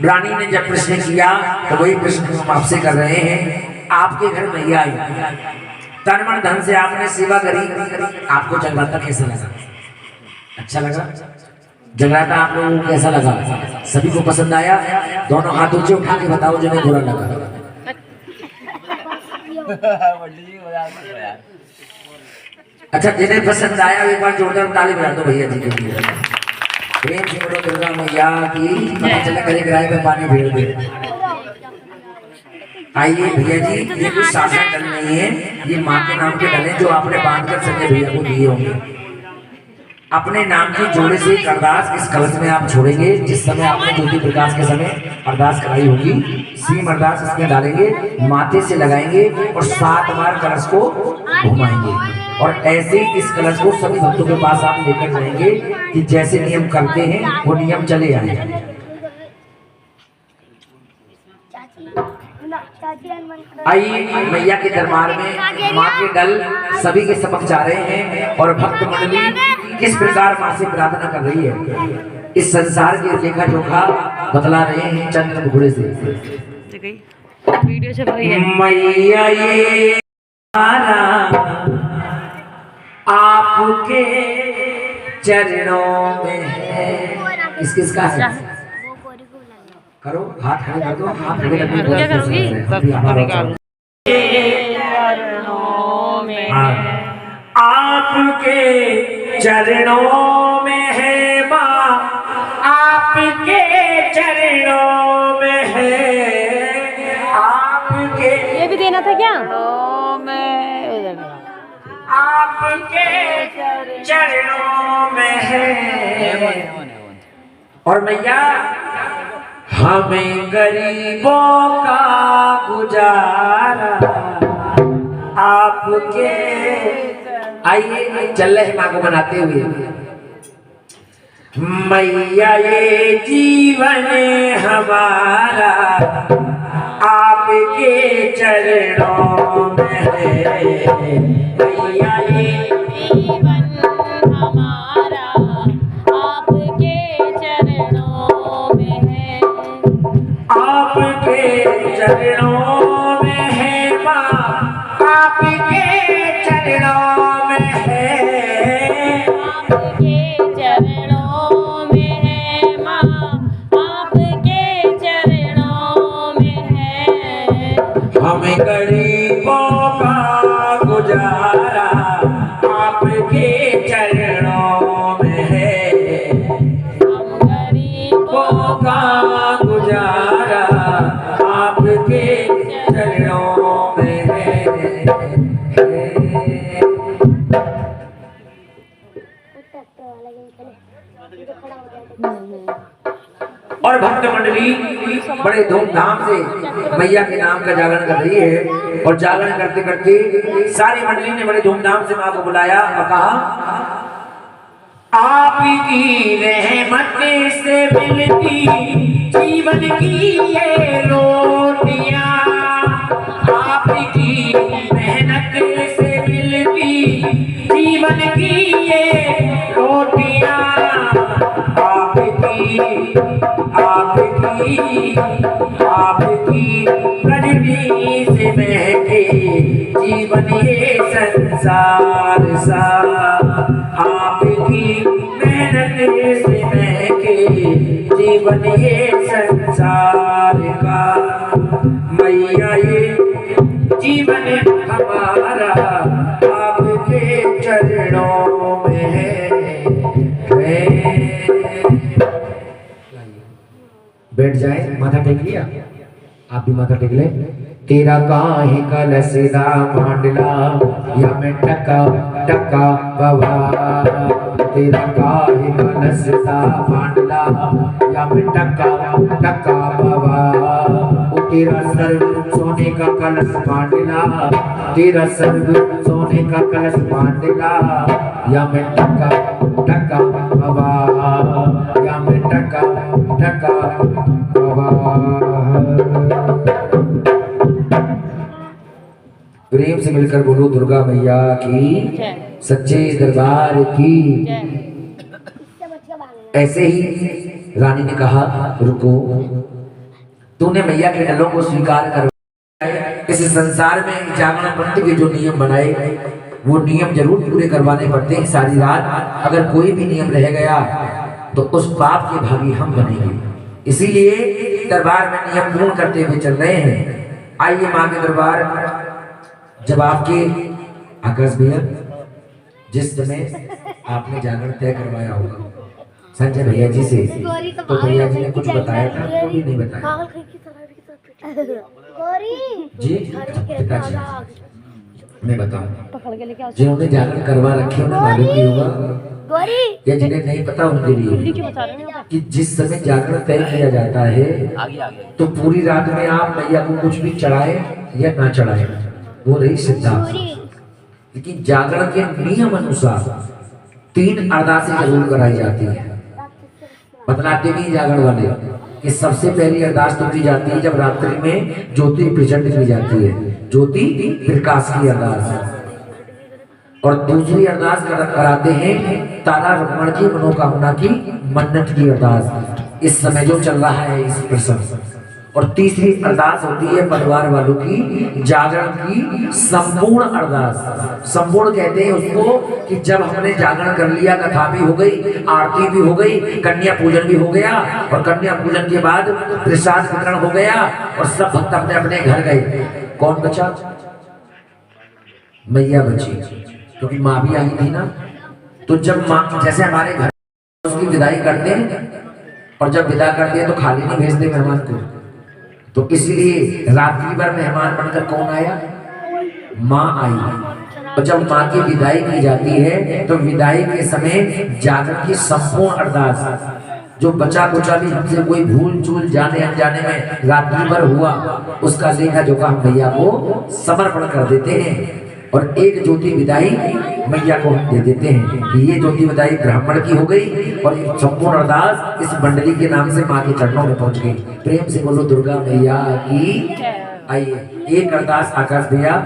रानी ने जब प्रश्न किया तो वही प्रश्न हम आपसे कर रहे हैं। आपके घर मैया आई, तन मन धन से आपने सेवा करी, आपको जगराता कैसा लगा? अच्छा लगा? जगराता आप लोगों को कैसा लगा? सभी को पसंद आया? दोनों हाथ ऊंचे उठा के बताओ जिन्हें बुरा लगा। अच्छा, जिन्हें पसंद आया एक बार जोरदार ताली बजा दो भैया जी के लिए। प्रेम से बोलो दुर्गा मैया की, पता चले करे किराए में पानी भेड़ दे। आइए भैया जी, ये कुछ शासन डल नहीं है, ये माँ के नाम के डले जो आपने बांध कर संजय भैया को दिए होंगे। अपने नाम की जोड़े से एक अरदास इस कलश में आप छोड़ेंगे। जिस समय आपने ज्योति प्रकाश के समय अरदास कराई होगी, सेम अरदास इसमें डालेंगे, माथे से लगाएंगे और 7 बार कलश को घुमाएंगे। और ऐसे ही इस कलश को सभी भक्तों के पास आप लेकर जाएंगे कि जैसे नियम करते हैं वो नियम चले आए। आइए, मैया के दरबार में माँ के दल सभी के समक्ष जा रहे हैं और भक्त मंडली किस प्रकार माँ से प्रार्थना कर रही है, इस संसार के लेखा जोखा बतला रहे हैं चंद्र मुखड़े से। वीडियो चल रही है। मैया ये आपके चरणों में है। किसका है? करो, हाथ खड़े कर दो, हाथ खड़े करके क्या करूंगी? आपके चरणों में है माँ, आपके चरणों में है, आपके ये भी देना था क्या? आपके चरणों में है। और मैया हमें गरीबों का गुजारा आपके। आइए, चल रहे माँ को मनाते हुए। मैया ये जीवन हमारा आपके चरणों में है। मैया ये जीवन हमारा आपके चरणों में है, आपके चरणों में है माँ, आपके चरणों में है, आपके चरणों में है माँ, आपके चरणों में है। हमें गरीबों का गुजारा आपके चरणों में है। हम गरीबों का गुजारा आपके चरणों में है। और भक्त मंडली बड़े धूमधाम से मैया के नाम का जागरण कर रही है। और जागरण करते करते सारी मंडली ने बड़े धूमधाम से माँ को बुलाया और कहा, आपकी रहमत से मिलती जीवन की ये रोटियां, आपकी मेहनत से मिलती जीवन की ये रोटियां, आपकी रजनी से महके जीवन ये संसार सा, आपकी मेहनत से महके जीवन ये संसार का। मैया ये जीवन हमारा आपके चरणों में है। बैठ जाए, माथा टेक लिया, आप भी माथा टेक ले। तेरा काहे कलसदा मांडला या मैं टका टका बवा। तेरा काहे कलसदा मांडला या मैं टका टका बवा। ओ तेरा सर्व सोने का कलश मांडला, तेरा सर्व सोने का कलश मांडला या मैं टका टका बवा, या मैं टका टका बवा। प्रेम से मिलकर बोलो दुर्गा मैया की, सच्चे दरबार की। ऐसे ही रानी ने कहा रुको, तूने मैया के नलों को स्वीकार कर, इस संसार में जागरण पंथ के जो नियम बनाए वो नियम जरूर पूरे करवाने पड़ते हैं। सारी रात अगर कोई भी नियम रह गया तो उस पाप के भागी हम बनेंगे, इसीलिए दरबार में नियम पूर्ण करते हुए चल रहे हैं। आइए मां के दरबार। जब आपके आकाश भैया जिस समय आपने जागरण तय करवाया होगा संजय भैया जी से, तो भैया जी ने कुछ बताया था तो भी नहीं बताया जी। पिताजी मैं बताऊं, जिन्होंने जागरण करवा रखे उन्हें मालूम नहीं होगा, या जिन्हें नहीं पता उनके लिए कि जिस समय जागरण तय किया जाता है तो पूरी रात में आप मैया को कुछ भी चढ़ाए या ना चढ़ाए वो रही सिद्धांत। लेकिन जागरण के नियम अनुसार 3 अरदासें जरूर कराई जाती है। बतलाते भी जागरण वाले कि सबसे पहली अरदास तो की जाती है जब रात्रि में ज्योति प्रचंड की जाती है, ज्योति प्रकाश की अरदास। और दूसरी अरदास कराते हैं तारा रमण की मनोकामना की मन्नत की अरदास, इस समय जो चल रहा है इस प्रसंग। और तीसरी अरदास होती है परिवार वालों की जागरण की संपूर्ण अरदास। संपूर्ण कहते हैं उसको कि जब हमने जागरण कर लिया, कथा भी हो गई, आरती भी हो गई, कन्या पूजन भी हो गया, और कन्या पूजन के बाद प्रसाद वितरण हो गया और सब भक्त अपने अपने घर गए। कौन बचा? मैया बची, क्योंकि माँ भी आई थी ना। तो जब माँ जैसे हमारे घर उसकी विदाई करते हैं, और जब विदा करते हैं तो खाली नहीं भेजते मेहमान को, तो इसलिए रात्रि भर मेहमान बनकर कौन आया? माँ आई। और जब माँ की विदाई की जाती है तो विदाई के समय जागरण की संपूर्ण अरदास, जो बचा कुचा भी हमसे कोई भूल चूल जाने अनजाने में रात्रि भर हुआ, उसका लेखा जोखा हम मैया को समर्पण कर देते हैं। और एक ज्योति विदाई मैया को हम दे देते हैं कि ये ज्योति विदाई ब्राह्मण की हो गई, और संपूर्ण अरदास इस मंडली के नाम से माँ के चरणों में पहुंच गई। प्रेम से बोलो दुर्गा मैया की। आइए एक अरदास आकाश भैया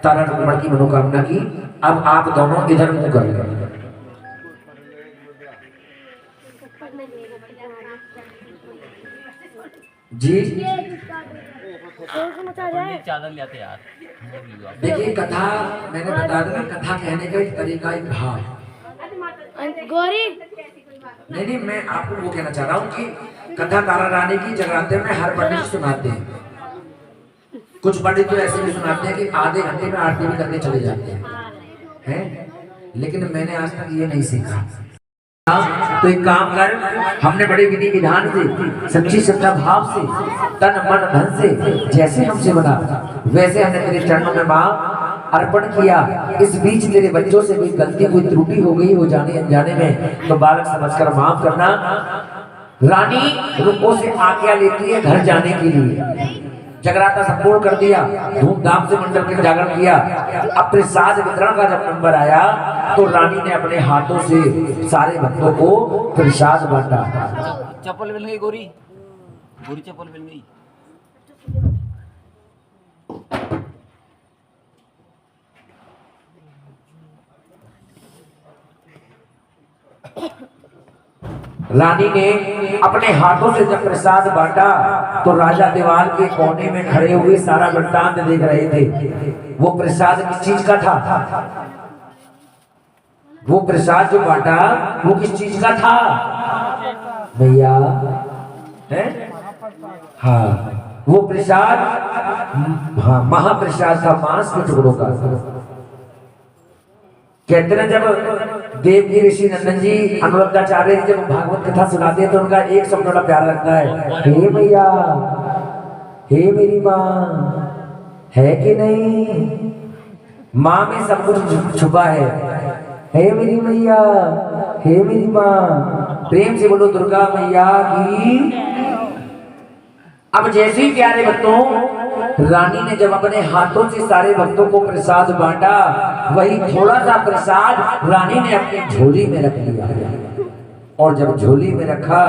तारा रमण की मनोकामना की। अब आप दोनों इधर मुंह कर लो जी। चादर लेते यार। देखिए कथा मैंने बता दिया, कथा कहने का एक तरीका, एक भाव। गौरी नहीं, मैं आपको वो कहना चाह रहा हूँ कि कथा तारा रानी की जगराते में हर पंडित सुनाते हैं। कुछ पंडित तो ऐसे भी सुनाते हैं कि आधे घंटे में आरती भी करके चले जाते हैं, लेकिन मैंने आज तक ये नहीं सीखा। तो एक काम कर, हमने बड़े विधि विधान से, सच्ची श्रद्धा भाव से, तन मन धन से जैसे हमसे बना वैसे हमने तेरे चरणों में माँ अर्पण किया। इस बीच तेरे बच्चों से कोई गलती कोई त्रुटि हो गई हो जाने अनजाने में तो बालक समझकर माफ करना। रानी रुको से आज्ञा लेती है घर जाने के लिए। जगराता संपूर्ण कर दिया, धूमधाम से मंडल के जागरण किया। अब प्रसाद वितरण का जब नंबर आया तो रानी ने अपने हाथों से सारे भक्तों को प्रसाद बांटा। चप्पल मिल गई गोरी, गोरी चप्पल मिल गई। रानी ने अपने हाथों से जब प्रसाद बांटा तो राजा दीवान के कोने में खड़े हुए सारा वृत्तांत देख रहे थे। वो प्रसाद किस चीज का था? वो प्रसाद जो बांटा वो किस चीज का था भैया? है हाँ, वो प्रसाद हाँ महाप्रसाद था, मांस के टुकड़ों का। कहते ना जब देवकी ऋषि नंदन जी अनुरुद्धाचार्य जब भागवत कथा सुनाते हैं तो उनका एक शब्द बड़ा प्यारा लगता है, हे मैया, हे मेरी माँ, है कि नहीं? माँ में सब कुछ छुपा है। हे मेरी मैया, हे मेरी माँ, प्रेम से बोलो दुर्गा मैया की। अब जैसे ही प्यारे भक्तों, रानी ने जब अपने हाथों से सारे भक्तों को प्रसाद बांटा, वही थोड़ा सा प्रसाद रानी ने अपनी झोली में रख लिया। और जब झोली में रखा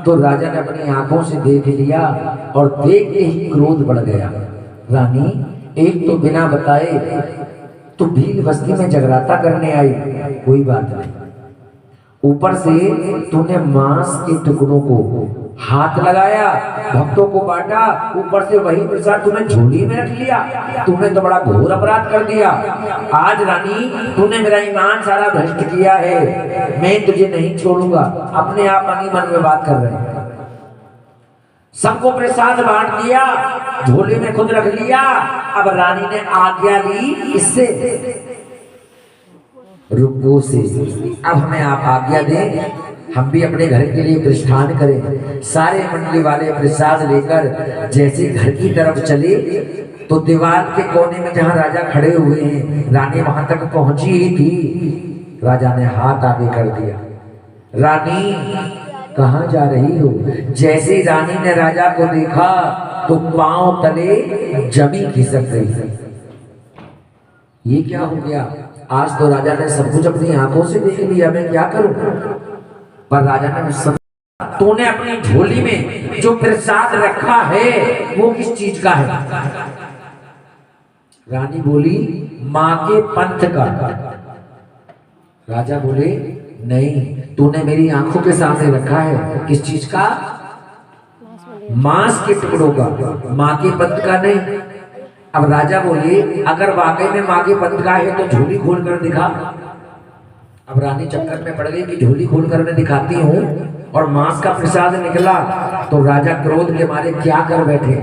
तो राजा ने अपनी आंखों से देख लिया और देखते ही क्रोध बढ़ गया। रानी, एक तो बिना बताए तो भील बस्ती में जगराता करने आई, कोई बात नहीं, ऊपर से तूने मांस के टुकड़ों को हाथ लगाया, भक्तों को बांटा, ऊपर से वही प्रसाद तूने झोली में रख लिया। तूने तो बड़ा घोर अपराध कर दिया। आज रानी, तूने मेरा ईमान सारा भ्रष्ट किया है, मैं तुझे नहीं छोड़ूंगा। अपने आप मन ही मन में बात कर रहे हैं। सबको प्रसाद बांट दिया, झोले में खुद रख लिया। अब रानी ने आज्ञा ली इससे, रुको से, अब हमें आप आज्ञा दें, हम भी अपने घर के लिए प्रस्थान करें। सारे मंडली वाले प्रसाद लेकर जैसे घर की तरफ चले तो दीवार के कोने में जहां राजा खड़े हुए हैं, रानी वहां तक पहुंची ही थी। राजा ने हाथ आगे कर दिया। रानी, कहां जा रही हो? जैसे रानी ने राजा को देखा तो पांव तले जमी खिसक गई। ये क्या हो गया? आज तो राजा ने सब कुछ अपनी आंखों से देख लिया, मैं क्या करूं? पर राजा ने सब, तूने अपनी झोली में जो प्रसाद रखा है वो किस चीज का है? रानी बोली, मां के पंथ का। राजा बोले, नहीं, तूने मेरी आंखों के सामने रखा है, किस चीज का? मांस के टुकड़ों का, मां के पंथ का नहीं। अब राजा बोले, अगर वाकई में मां के पंथ का है तो झोली खोल कर दिखा। अब रानी चक्कर में पड़ गई कि झोली खोलकर मैं दिखाती हूँ और मांस का प्रसाद निकला तो राजा क्रोध के मारे क्या कर बैठे,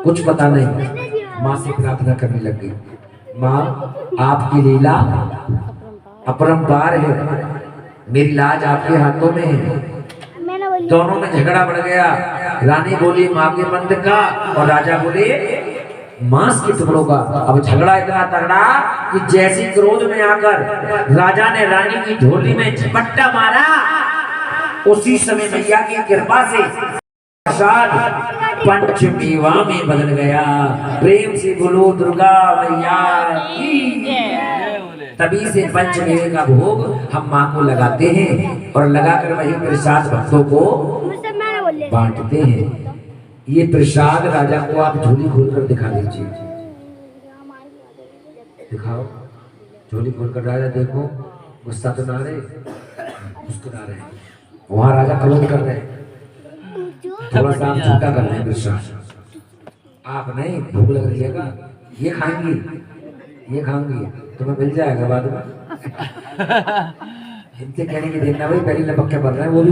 कुछ पता नहीं। माँ से प्रार्थना करने लग गई, माँ आपकी लीला अपरंपार है, मेरी लाज आपके हाथों में है। दोनों में झगड़ा बढ़ गया। रानी बोली माँ के पंथ का और राजा बोले मांस के टुकड़ों का। अब झगड़ा इतना तगड़ा कि जैसी क्रोध में आकर राजा ने रानी की झोली में झपट्टा मारा, उसी समय मैया की कृपा से प्रसाद पंचमेवा में बदल गया। प्रेम से बोलो दुर्गा मैया की। तभी से पंचमेवे का भोग हम माँ को लगाते हैं और लगाकर वही प्रसाद भक्तों को बांटते हैं। ये प्रसाद राजा को आप झोली खोलकर दिखा दीजिए, दिखाओ झोली खोलकर। राजा देखो, गुस्सा तो ना रहे, मुस्कुरा रहे। वहां राजा क्रोध कर रहे, थोड़ा सा आप छूटा कर रहे हैं प्रसाद। आप नहीं, भूख लग रही है का, ये खाएंगी, ये खाऊंगी, तुम्हें मिल जाएगा बाद में। इनके कहने की देखना भाई, पहले लपक के पड़ रहे हैं वो भी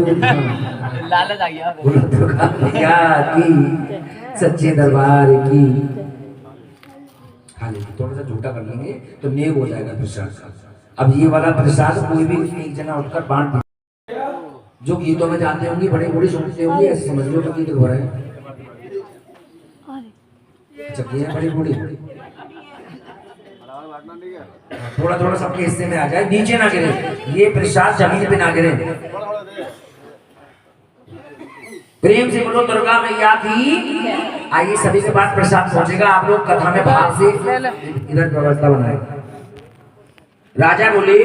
लालच आ गया। दुर्गा की सच्चे दरबार की। खा लेंगे, थोड़ा सा झूठा कर लेंगे तो नेक हो जाएगा प्रसाद का। अब ये वाला प्रसाद कोई भी एक जना उठकर बांट दे। जो गीतों में जानते होंगे, बड़े बूढ़े सुनते होंगे, ऐसे समझ लो कि गीत हो रहे हैं। अच्छा, ये बड़ी बूढ़ी, थोड़ा थोड़ा सबके हिस्से में आ जाए, नीचे ना गिरे, ये प्रसाद जमीन पे ना गिरे। प्रेम से बोलो दुर्गा मैया की। आइए सभी के पास प्रसाद पहुंचेगा, आप लोग कथा में भाव से इधर व्यवस्था बनाए। राजा बोले,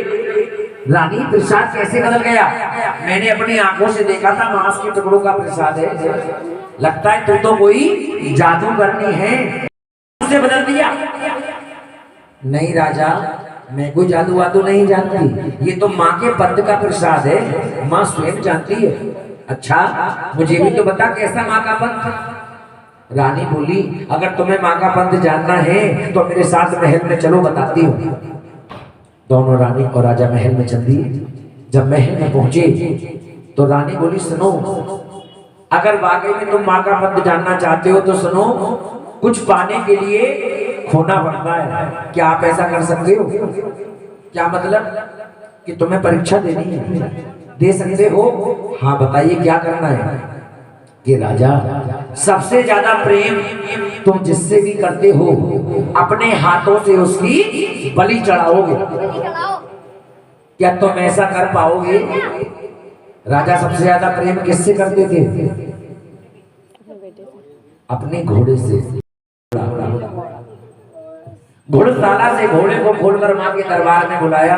रानी प्रसाद कैसे बदल गया? मैंने अपनी आंखों से देखा था, मांस के टुकड़ों का प्रसाद है, लगता है तू तो कोई जादू करनी है, उसे बदल दिया। नहीं राजा, मैं कोई जादू वादू नहीं जानती, ये तो माँ के पंथ का प्रसाद है, माँ स्वयं जानती है। अच्छा, मुझे भी तो बता कैसा माँ का पंथ? रानी बोली, अगर तुम्हें माँ का पंथ जानना है तो मेरे साथ महल में चलो, बताती हूँ। दोनों रानी और राजा महल में चल दिए। जब महल में पहुंचे तो रानी बोली, सुनो, अगर वाकई में तुम माँ का पंथ जानना चाहते हो तो सुनो, कुछ पाने के लिए खोना पड़ता है। क्या आप ऐसा कर सकते हो? क्या मतलब कि तुम्हें परीक्षा देनी है, दे सकते हो? हाँ बताइए क्या करना है? कि राजा सबसे ज्यादा प्रेम तुम जिससे भी करते हो अपने हाथों से उसकी बलि चढ़ाओगे। क्या तुम ऐसा कर पाओगे? राजा सबसे ज्यादा प्रेम किससे करते थे? अपने घोड़े से। घुड़शाला से घोड़े को खोलकर मां के दरबार में बुलाया,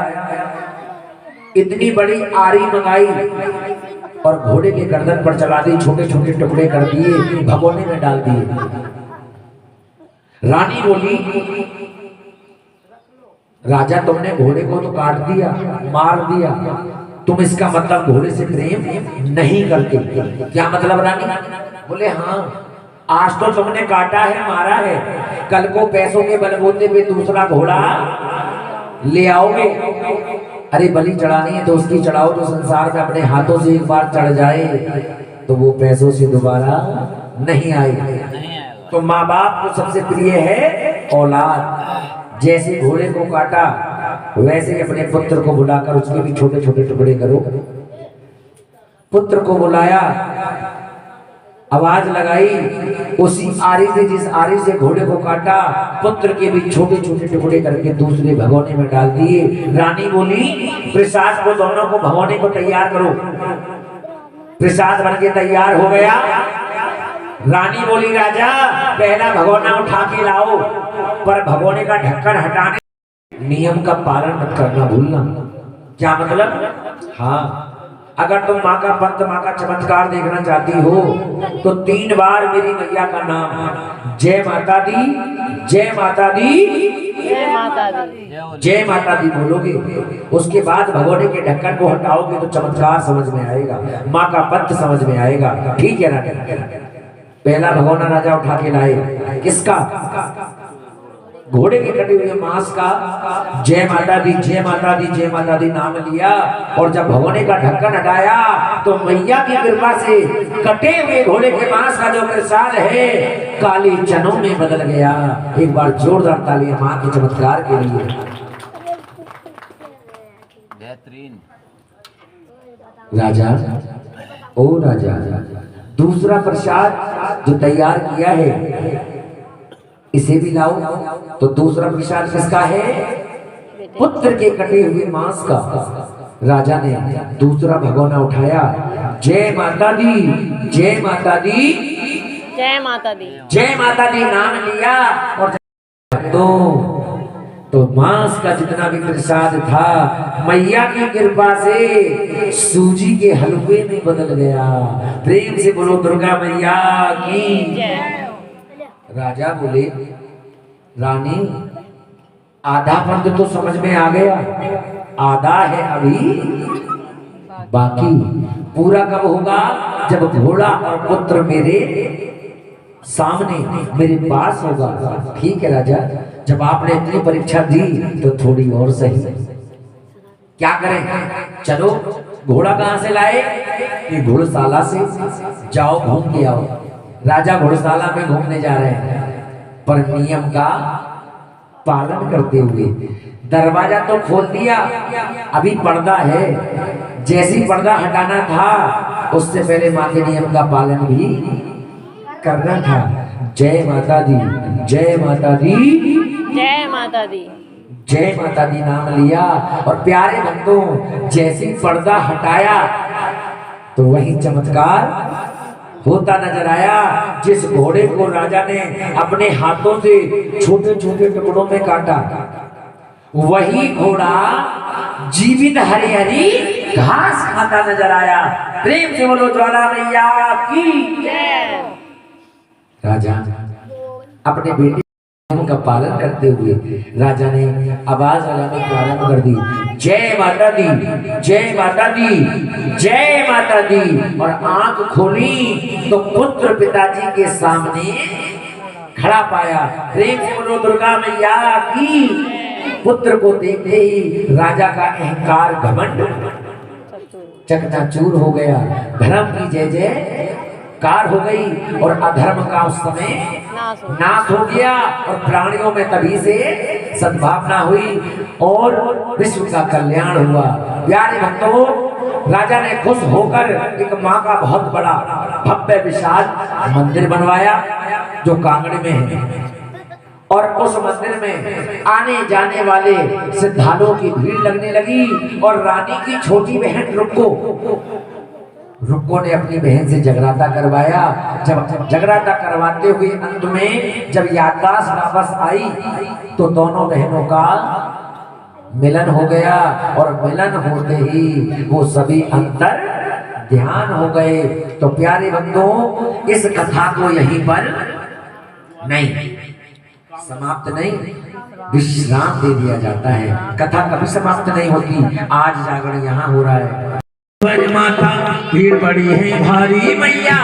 इतनी बड़ी आरी मंगाई और घोड़े के गर्दन पर चला दी, छोटे छोटे टुकड़े कर दिए, भगोने में डाल दिए। रानी बोली, राजा तुमने घोड़े को तो काट दिया, मार दिया, तुम इसका मतलब घोड़े से प्रेम नहीं करते। क्या मतलब रानी? बोले हाँ, आज तो तुमने काटा है, मारा है, कल को पैसों के बलबूते पे दूसरा घोड़ा ले आओगे। अरे बलि चढ़ानी है तो उसकी चढ़ाओ जो संसार में अपने हाथों से एक बार चढ़ जाए तो वो पैसों से दोबारा नहीं आएगा। तो माँ बाप को सबसे प्रिय है औलाद। जैसे घोड़े को काटा वैसे अपने पुत्र को बुलाकर उसके भी छोटे छोटे टुकड़े करो। पुत्र को बुलाया, आवाज लगाई, उसी आरी से, जिस आरी से घोड़े को काटा, पुत्र के भी छोटे छोटे टुकड़े करके दूसरे भगोने में डाल दिए। रानी बोली, प्रसाद को दोनों को भगोने को तैयार करो। प्रसाद बन के तैयार हो गया। रानी बोली, राजा पहला भगोना उठा के लाओ, पर भगोने का ढक्कन हटाने नियम का पालन मत करना भूलना। क्या मतलब? हाँ, अगर तुम माँ का पंथ, माँ का चमत्कार देखना चाहती हो तो 3 बार मेरी मैया का नाम जय माता दी, जय माता दी, जय माता दी, जय माता दी बोलोगे। उसके बाद भगोने के ढक्कन को हटाओगे तो चमत्कार समझ में आएगा, माँ का पंथ समझ में आएगा। ठीक है ना? पहला भगोना राजा उठा के लाए, किसका? घोड़े के कटे हुए मांस का। जय माता दी, जय माता दी, जय माता दी नाम लिया और जब भगोने का ढक्कन हटाया तो मैया की कृपा से कटे हुए घोड़े के मांस का जो प्रसाद है काली चनों में बदल गया। एक बार जोरदार तालियां मां के चमत्कार के लिए। बेहतरीन। राजा, ओ राजा, दूसरा प्रसाद जो तैयार किया है इसे भी लाओ। तो दूसरा प्रसाद किसका है? पुत्र के कटे हुए मांस का। राजा ने दूसरा भगोना उठाया, जय माता दी, जय माता दी, जय माता दी, जय माता दी नाम लिया और तो मांस का जितना भी प्रसाद था मैया की कृपा से सूजी के हलवे में बदल गया। प्रेम से बोलो दुर्गा मैया की। राजा बोले, रानी आधा पंथ तो समझ में आ गया, आधा है अभी बाकी। पूरा कब होगा? जब घोड़ा और पुत्र मेरे सामने, मेरे पास होगा। ठीक है राजा, जब आपने इतनी परीक्षा दी तो थोड़ी और सही। क्या करें? चलो, घोड़ा कहां से लाए? ये घोड़शाला से। जाओ घूम के आओ। राजा घोड़शाला में घूमने जा रहे हैं, पर नियम का पालन करते हुए। दरवाजा तो खोल दिया, अभी पर्दा है। जैसी पर्दा हटाना था उससे पहले माँ के नियम का पालन भी करना था। जय माता दी, जय माता दी, जय माता दी, जय माता दी नाम लिया और प्यारे भक्तों जैसी पर्दा हटाया तो वही चमत्कार होता नजर आया। जिस घोड़े को राजा ने अपने हाथों से छोटे छोटे टुकड़ों में काटा, वही घोड़ा जीवित हरी हरी घास खाता नजर आया। प्रेम से बोलो ज्वाला मैया की जय। राजा अपने बेटे का पालन करते हुए राजा ने आवाज लगाना प्रारंभ कर दी, जय माता दी, जय माता दी, जय माता दी। और आंख खोली तो पुत्र पिताजी के सामने खड़ा पाया। प्रेम से बोलो दुर्गा मैया की। पुत्र को देखते ही राजा का अहंकार घमंड चकनाचूर हो गया। धर्म की जय जयकार हो गई और अधर्म का उस समय नाश हो गया और प्राणियों में तभी से सद्भावना हुई और विश्व का कल्याण हुआ। प्यारे भक्तों, राजा ने खुश होकर एक माँ का बहुत बड़ा भव्य विशाल मंदिर बनवाया जो कांगड़े में है। और उस मंदिर में आने जाने वाले श्रद्धालुओं की भीड़ लगने लगी। और रानी की छोटी बहन रुक्को ने अपनी बहन से जगराता करवाया। जब जगराता करवाते हुए अंत में जब याददाश्त वापस आई तो दोनों बहनों का मिलन हो गया। और मिलन होते ही वो सभी अंतर ध्यान हो गए। तो प्यारे बंधुओं, इस कथा को यहीं पर नहीं समाप्त नहीं, विश्राम दे दिया जाता है। कथा कभी समाप्त नहीं होती। आज जागरण यहाँ हो रहा है। माता भीड़ बड़ी है भारी मैया,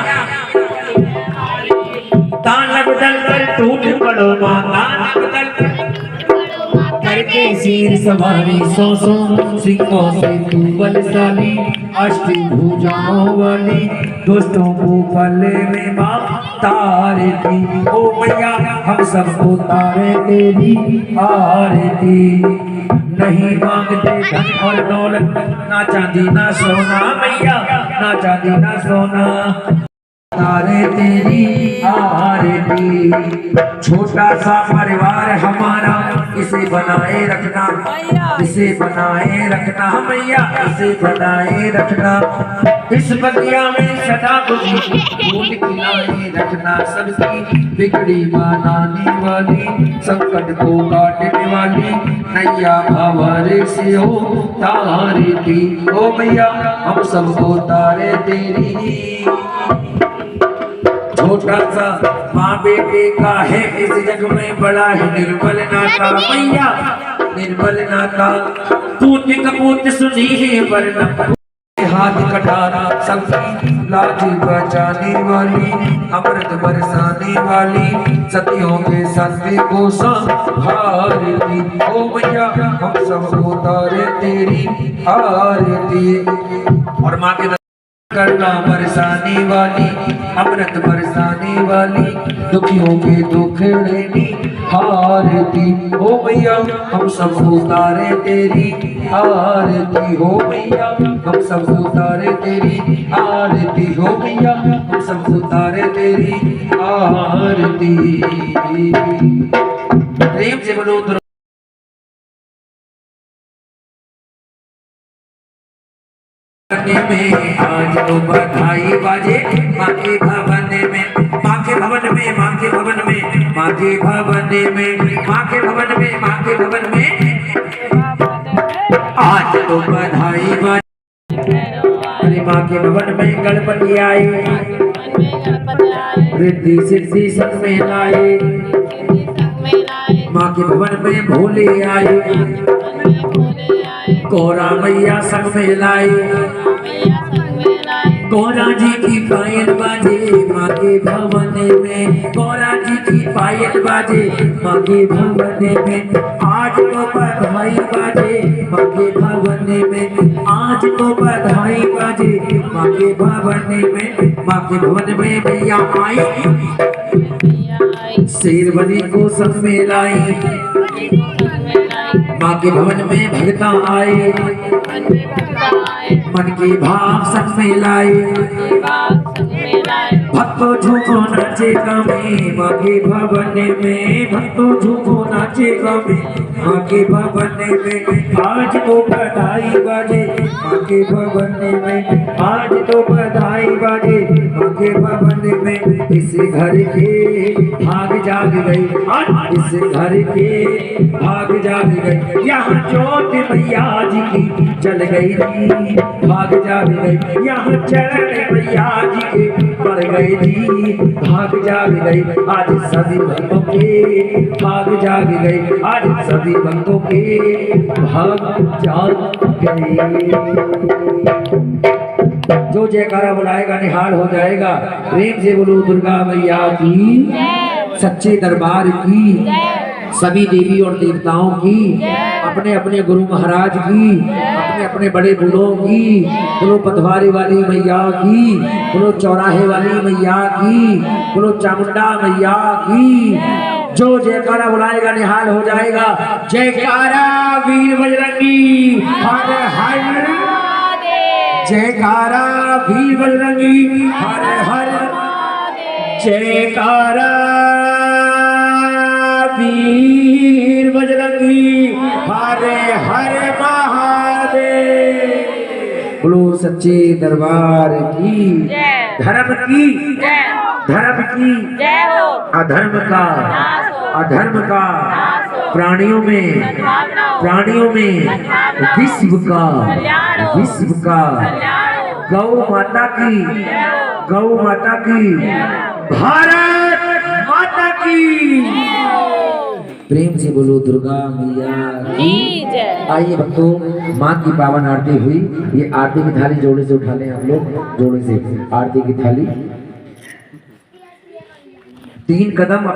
तान बदल कर टूट पड़ो माता, करके सिर सवारी सो सिंहों से तू बलशाली, अष्टभुजाओं वाली दोस्तों को पले में तारती। ओ मैया हम सबको तारे तेरी आरती। नहीं मांगते धन और दौलत, ना चांदी ना सोना मैया, ना चांदी ना सोना, तारे तेरी आरती। छोटा सा परिवार हमारा, इसे बनाए रखना, इसे बनाए रखना मैया, इसे बनाए रखना। इस बगिया में सदा खुशी फूल खिलाए रखना। सबकी बिगड़ी बनाने वाली, संकट को काटने वाली, नैया भंवर से हो तारती। ओ मैया हम सबको तारे तेरी। छोटा सा माँ बेटे का है इस जग में, बड़ा है निर्मल नाता मैया, निर्मल नाता। पूत कपूत सुनी है वरना, हाथ कटारा सबकी लाज बचाने वाली, अमृत बरसाने वाली, सतियों के सत्य को संभालती। ओ मैया हम सबको तारे तेरी आरती। और माँ के करना बरसाने वाली, अमृत बरसाने वाली, दुखियों के दुख लेनी हारती। हो मैया हम सब उतारे तेरी आरती। हो मैया हम सब उतारे तेरी आरती। हो मैया हम सब उतारे तेरी आरती। प्रेम से बोलो में आज तो बधाई बाजे माँ के भवन में, माँ के भवन में, माँ के भवन में, माँ के भवन में, माँ के भवन में, माँ के भवन में आज तो बधाई बाजे। अरे माँ के भवन में गणपति आए, रिद्धि सिद्धि संग में लाए। माँ के भवन में भोले आए, कोरा मैया संग में लाए। कोरा जी की पायल बाजे माँ के भवन में, कोरा जी की पायल बाजे माँ के भवन में। आज तो बधाई बाजे माँ के भवन में, आज तो बधाई बाजे माँ के भवन में। माँ के भवन में मैया आई, शेरवली को संग में लाई। माँ के भवन में भगता आए, मन के भाव संग में लाए। भक्तों झूमो नाचे गावे माँ के भवन में, भक्तों झूमो नाचे गावे माँ के भवन में। आज तो बधाई बाजे माँ के भवन में, आज तो बधाई बाजे माँ के भवन में। इस घर के भाग जाग गई, इस घर के भाग जाग गई। यहाँ ज्योति मैया जी की जल गई थी, भाग जाग गई। यहाँ चरण मैया जी के पड़ गई थी, भाग जाग गई। आज सभी भक्तों के भाग जाग गई, आज सभी भक्तों के भाग जाग गए। जो जयकारा बुलाएगा निहाल हो जाएगा। प्रेम से बोलो दुर्गा मैया की, सच्चे दरबार की, सभी देवी और देवताओं की, अपने अपने गुरु महाराज की, अपने अपने बड़े बूढ़ों की, बोलो पथवारी वाली मैया की, बोलो चौराहे वाली मैया की, बोलो चामुंडा मैया की। जो जयकारा बुलाएगा निहाल हो जाएगा। जयकारा वीर बजरंगी हर हर। जयकारा भी बजरंगी हर हर जयकारा वीर बजरंगी हरे हरे महादेव। बोलो सच्चे दरबार की जय। धर्म की जय। धर्म की जय हो। अधर्म का नाश हो। अधर्म का नाश हो। प्राणियों में सद्भावना हो। प्राणियों में सद्भावना हो। विश्व का कल्याण हो। विश्व का कल्याण हो। गौ माता की जय हो। गौ माता की भारत माता की प्रेम से बोलो दुर्गा मैया की की जय। आइए भक्तों, माँ की पावन आरती हुई। ये आरती की थाली जोड़े से उठा लें आप लोग, जोड़े से आरती की थाली 3 कदम